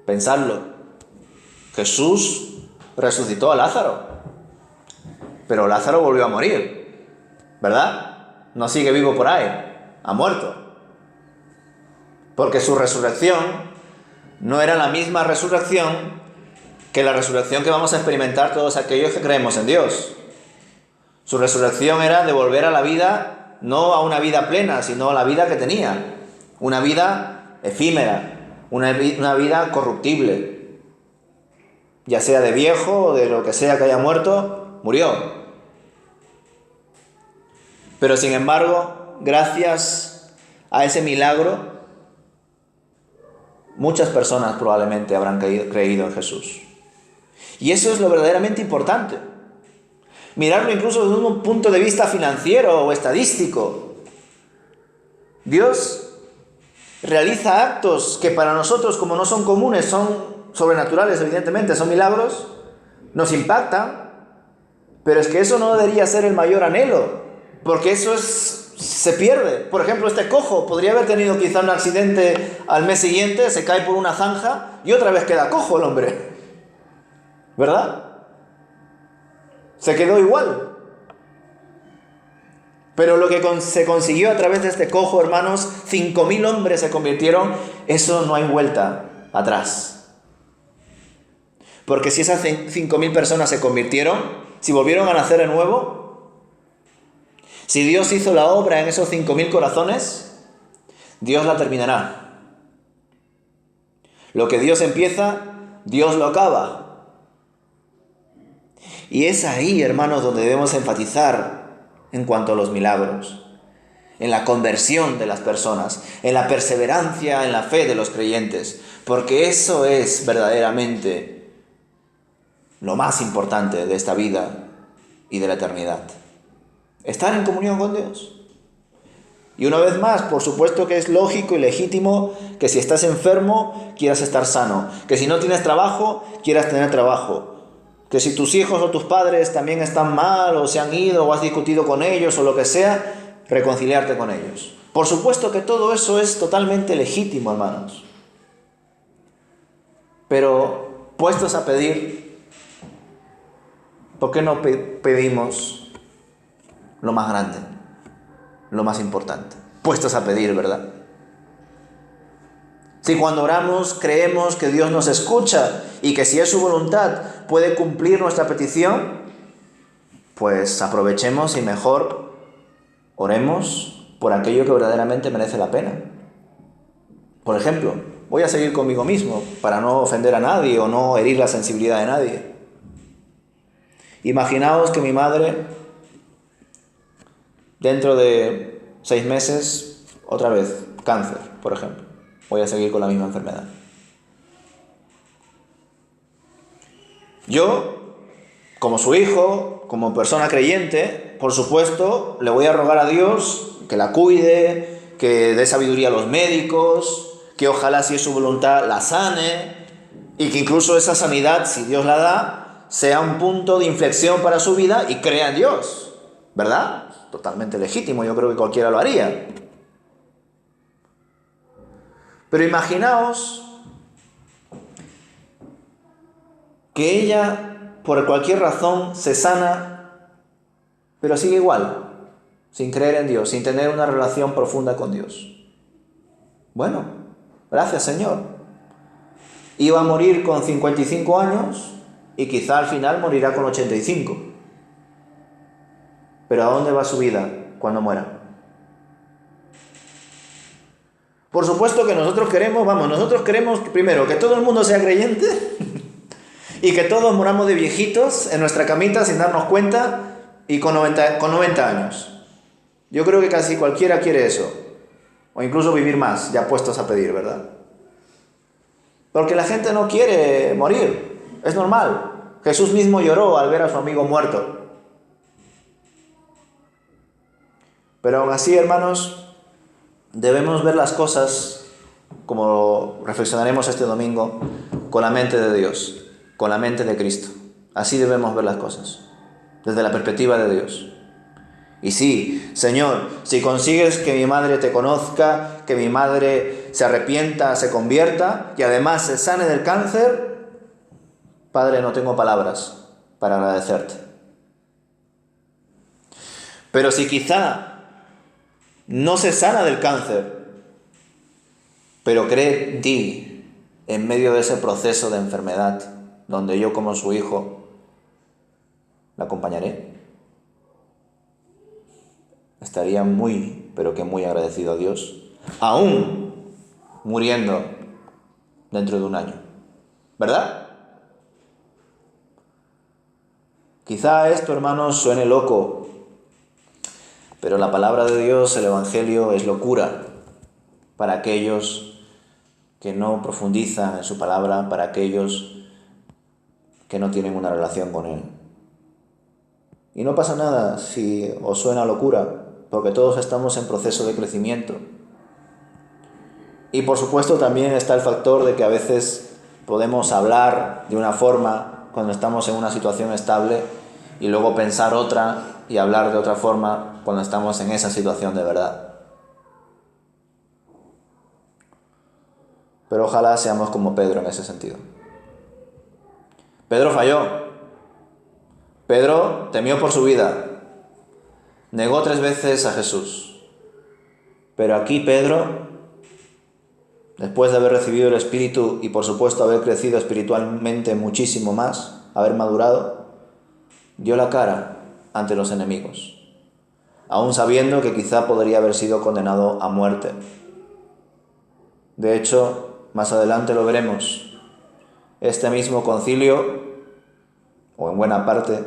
Pensadlo. Jesús resucitó a Lázaro, pero Lázaro volvió a morir, ¿verdad? No sigue vivo por ahí, ha muerto. Porque su resurrección no era la misma resurrección que la resurrección que vamos a experimentar todos aquellos que creemos en Dios. Su resurrección era de volver a la vida, no a una vida plena, sino a la vida que tenía. Una vida efímera, una vida corruptible. Ya sea de viejo o de lo que sea que haya muerto, murió. Pero sin embargo, gracias a ese milagro, muchas personas probablemente habrán creído en Jesús. Y eso es lo verdaderamente importante. Mirarlo incluso desde un punto de vista financiero o estadístico. Dios realiza actos que para nosotros, como no son comunes, son sobrenaturales, evidentemente, son milagros, nos impactan, pero es que eso no debería ser el mayor anhelo, porque eso se pierde. Por ejemplo, este cojo podría haber tenido quizá un accidente al mes siguiente, se cae por una zanja y otra vez queda cojo el hombre, ¿verdad? Se quedó igual. Pero lo que se consiguió a través de este cojo, hermanos, 5.000 hombres se convirtieron, eso no hay vuelta atrás. Porque si esas 5.000 personas se convirtieron, si volvieron a nacer de nuevo, si Dios hizo la obra en esos 5.000 corazones, Dios la terminará. Lo que Dios empieza, Dios lo acaba. Y es ahí, hermanos, donde debemos enfatizar en cuanto a los milagros, en la conversión de las personas, en la perseverancia en la fe de los creyentes, porque eso es verdaderamente lo más importante de esta vida y de la eternidad. Estar en comunión con Dios. Y una vez más, por supuesto que es lógico y legítimo que si estás enfermo, quieras estar sano. Que si no tienes trabajo, quieras tener trabajo. Que si tus hijos o tus padres también están mal o se han ido o has discutido con ellos o lo que sea, reconciliarte con ellos. Por supuesto que todo eso es totalmente legítimo, hermanos. Pero puestos a pedir, ¿por qué no pedimos lo más grande? Lo más importante, puestos a pedir, ¿verdad? Si cuando oramos creemos que Dios nos escucha y que si es su voluntad puede cumplir nuestra petición, pues aprovechemos y mejor oremos por aquello que verdaderamente merece la pena. Por ejemplo, voy a seguir conmigo mismo para no ofender a nadie o no herir la sensibilidad de nadie. Imaginaos que mi madre, dentro de 6 meses, otra vez, cáncer, por ejemplo. Voy a seguir con la misma enfermedad. Yo, como su hijo, como persona creyente, por supuesto, le voy a rogar a Dios que la cuide, que dé sabiduría a los médicos, que ojalá, si es su voluntad, la sane, y que incluso esa sanidad, si Dios la da, sea un punto de inflexión para su vida y crea en Dios, ¿verdad? Totalmente legítimo, yo creo que cualquiera lo haría. Pero imaginaos que ella, por cualquier razón, se sana, pero sigue igual, sin creer en Dios, sin tener una relación profunda con Dios. Bueno, gracias, Señor. Iba a morir con 55 años y quizá al final morirá con 85. Pero ¿a dónde va su vida cuando muera? Por supuesto que nosotros queremos primero que todo el mundo sea creyente y que todos moramos de viejitos en nuestra camita sin darnos cuenta y con 90 años. Yo creo que casi cualquiera quiere eso, o incluso vivir más, ya puestos a pedir, ¿verdad? Porque la gente no quiere morir, es normal. Jesús mismo lloró al ver a su amigo muerto. Pero aún así, hermanos, debemos ver las cosas, como reflexionaremos este domingo, con la mente de Dios, con la mente de Cristo. Así debemos ver las cosas, desde la perspectiva de Dios. Y sí, Señor, si consigues que mi madre te conozca, que mi madre se arrepienta, se convierta y además se sane del cáncer, Padre, no tengo palabras para agradecerte. Pero si quizá no se sana del cáncer, pero cree en ti en medio de ese proceso de enfermedad, donde yo como su hijo la acompañaré, estaría muy, pero que muy agradecido a Dios, aún muriendo dentro de un año, ¿verdad? Quizá esto, hermanos, suene loco, pero la palabra de Dios, el Evangelio, es locura para aquellos que no profundizan en su palabra, para aquellos que no tienen una relación con Él. Y no pasa nada si os suena locura, porque todos estamos en proceso de crecimiento. Y por supuesto también está el factor de que a veces podemos hablar de una forma cuando estamos en una situación estable y luego pensar otra y hablar de otra forma cuando estamos en esa situación de verdad. Pero ojalá seamos como Pedro en ese sentido. Pedro falló. Pedro temió por su vida. Negó 3 veces a Jesús. Pero aquí Pedro, después de haber recibido el Espíritu y por supuesto haber crecido espiritualmente muchísimo más, haber madurado, dio la cara ante los enemigos, aún sabiendo que quizá podría haber sido condenado a muerte. De hecho, más adelante lo veremos. Este mismo concilio o en buena parte,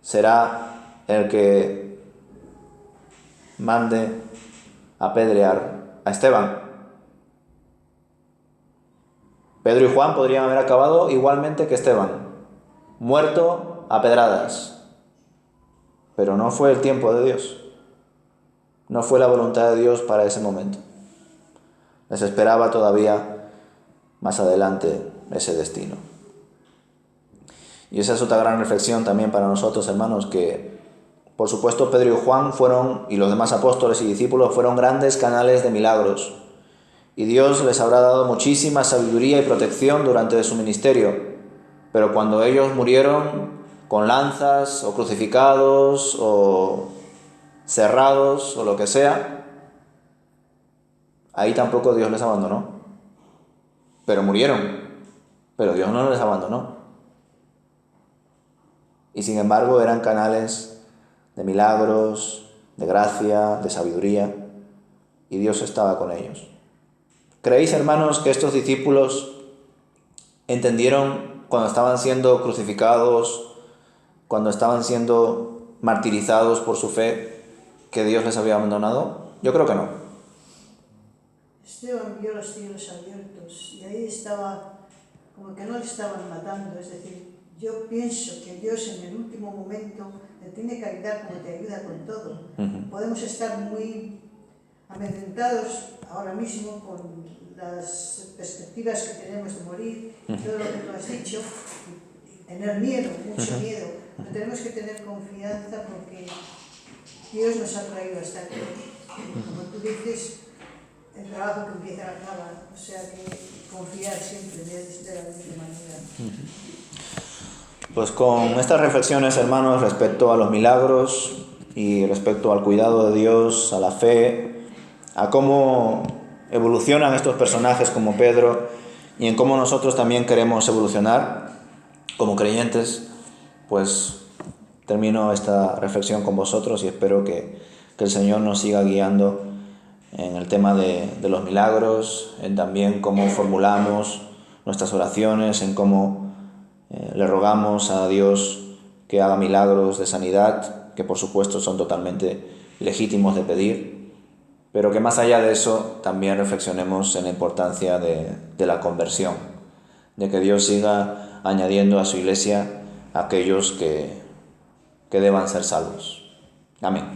será el que mande apedrear a Esteban. Pedro y Juan podrían haber acabado igualmente que Esteban, muerto a pedradas. Pero no fue el tiempo de Dios. No fue la voluntad de Dios para ese momento. Les esperaba todavía más adelante ese destino. Y esa es otra gran reflexión también para nosotros, hermanos, que por supuesto Pedro y Juan fueron, y los demás apóstoles y discípulos, fueron grandes canales de milagros. Y Dios les habrá dado muchísima sabiduría y protección durante su ministerio. Pero cuando ellos murieron con lanzas o crucificados o cerrados o lo que sea, ahí tampoco Dios les abandonó. Pero murieron, pero Dios no les abandonó. Y sin embargo eran canales de milagros, de gracia, de sabiduría, y Dios estaba con ellos. ¿Creéis, hermanos, que estos discípulos entendieron cuando estaban siendo crucificados, cuando estaban siendo martirizados por su fe, que Dios les había abandonado? Yo creo que no. Esteban vio los cielos abiertos y ahí estaba, como que no le estaban matando. Es decir, yo pienso que Dios en el último momento te tiene que ayudar como te ayuda con todo. Podemos estar muy amedrentados ahora mismo con las perspectivas que tenemos de morir, todo lo que tú has dicho, y tener miedo, mucho miedo. Pero tenemos que tener confianza porque Dios nos ha traído hasta aquí. Como tú dices, el trabajo que empieza acaba, o sea que confiar siempre de la misma manera. Pues con estas reflexiones, hermanos, respecto a los milagros y respecto al cuidado de Dios, a la fe, a cómo evolucionan estos personajes como Pedro y en cómo nosotros también queremos evolucionar como creyentes, pues termino esta reflexión con vosotros y espero que el Señor nos siga guiando en el tema de los milagros, en también cómo formulamos nuestras oraciones, en cómo le rogamos a Dios que haga milagros de sanidad, que por supuesto son totalmente legítimos de pedir, pero que más allá de eso también reflexionemos en la importancia de la conversión, de que Dios siga añadiendo a su iglesia a aquellos que deban ser salvos. Amén.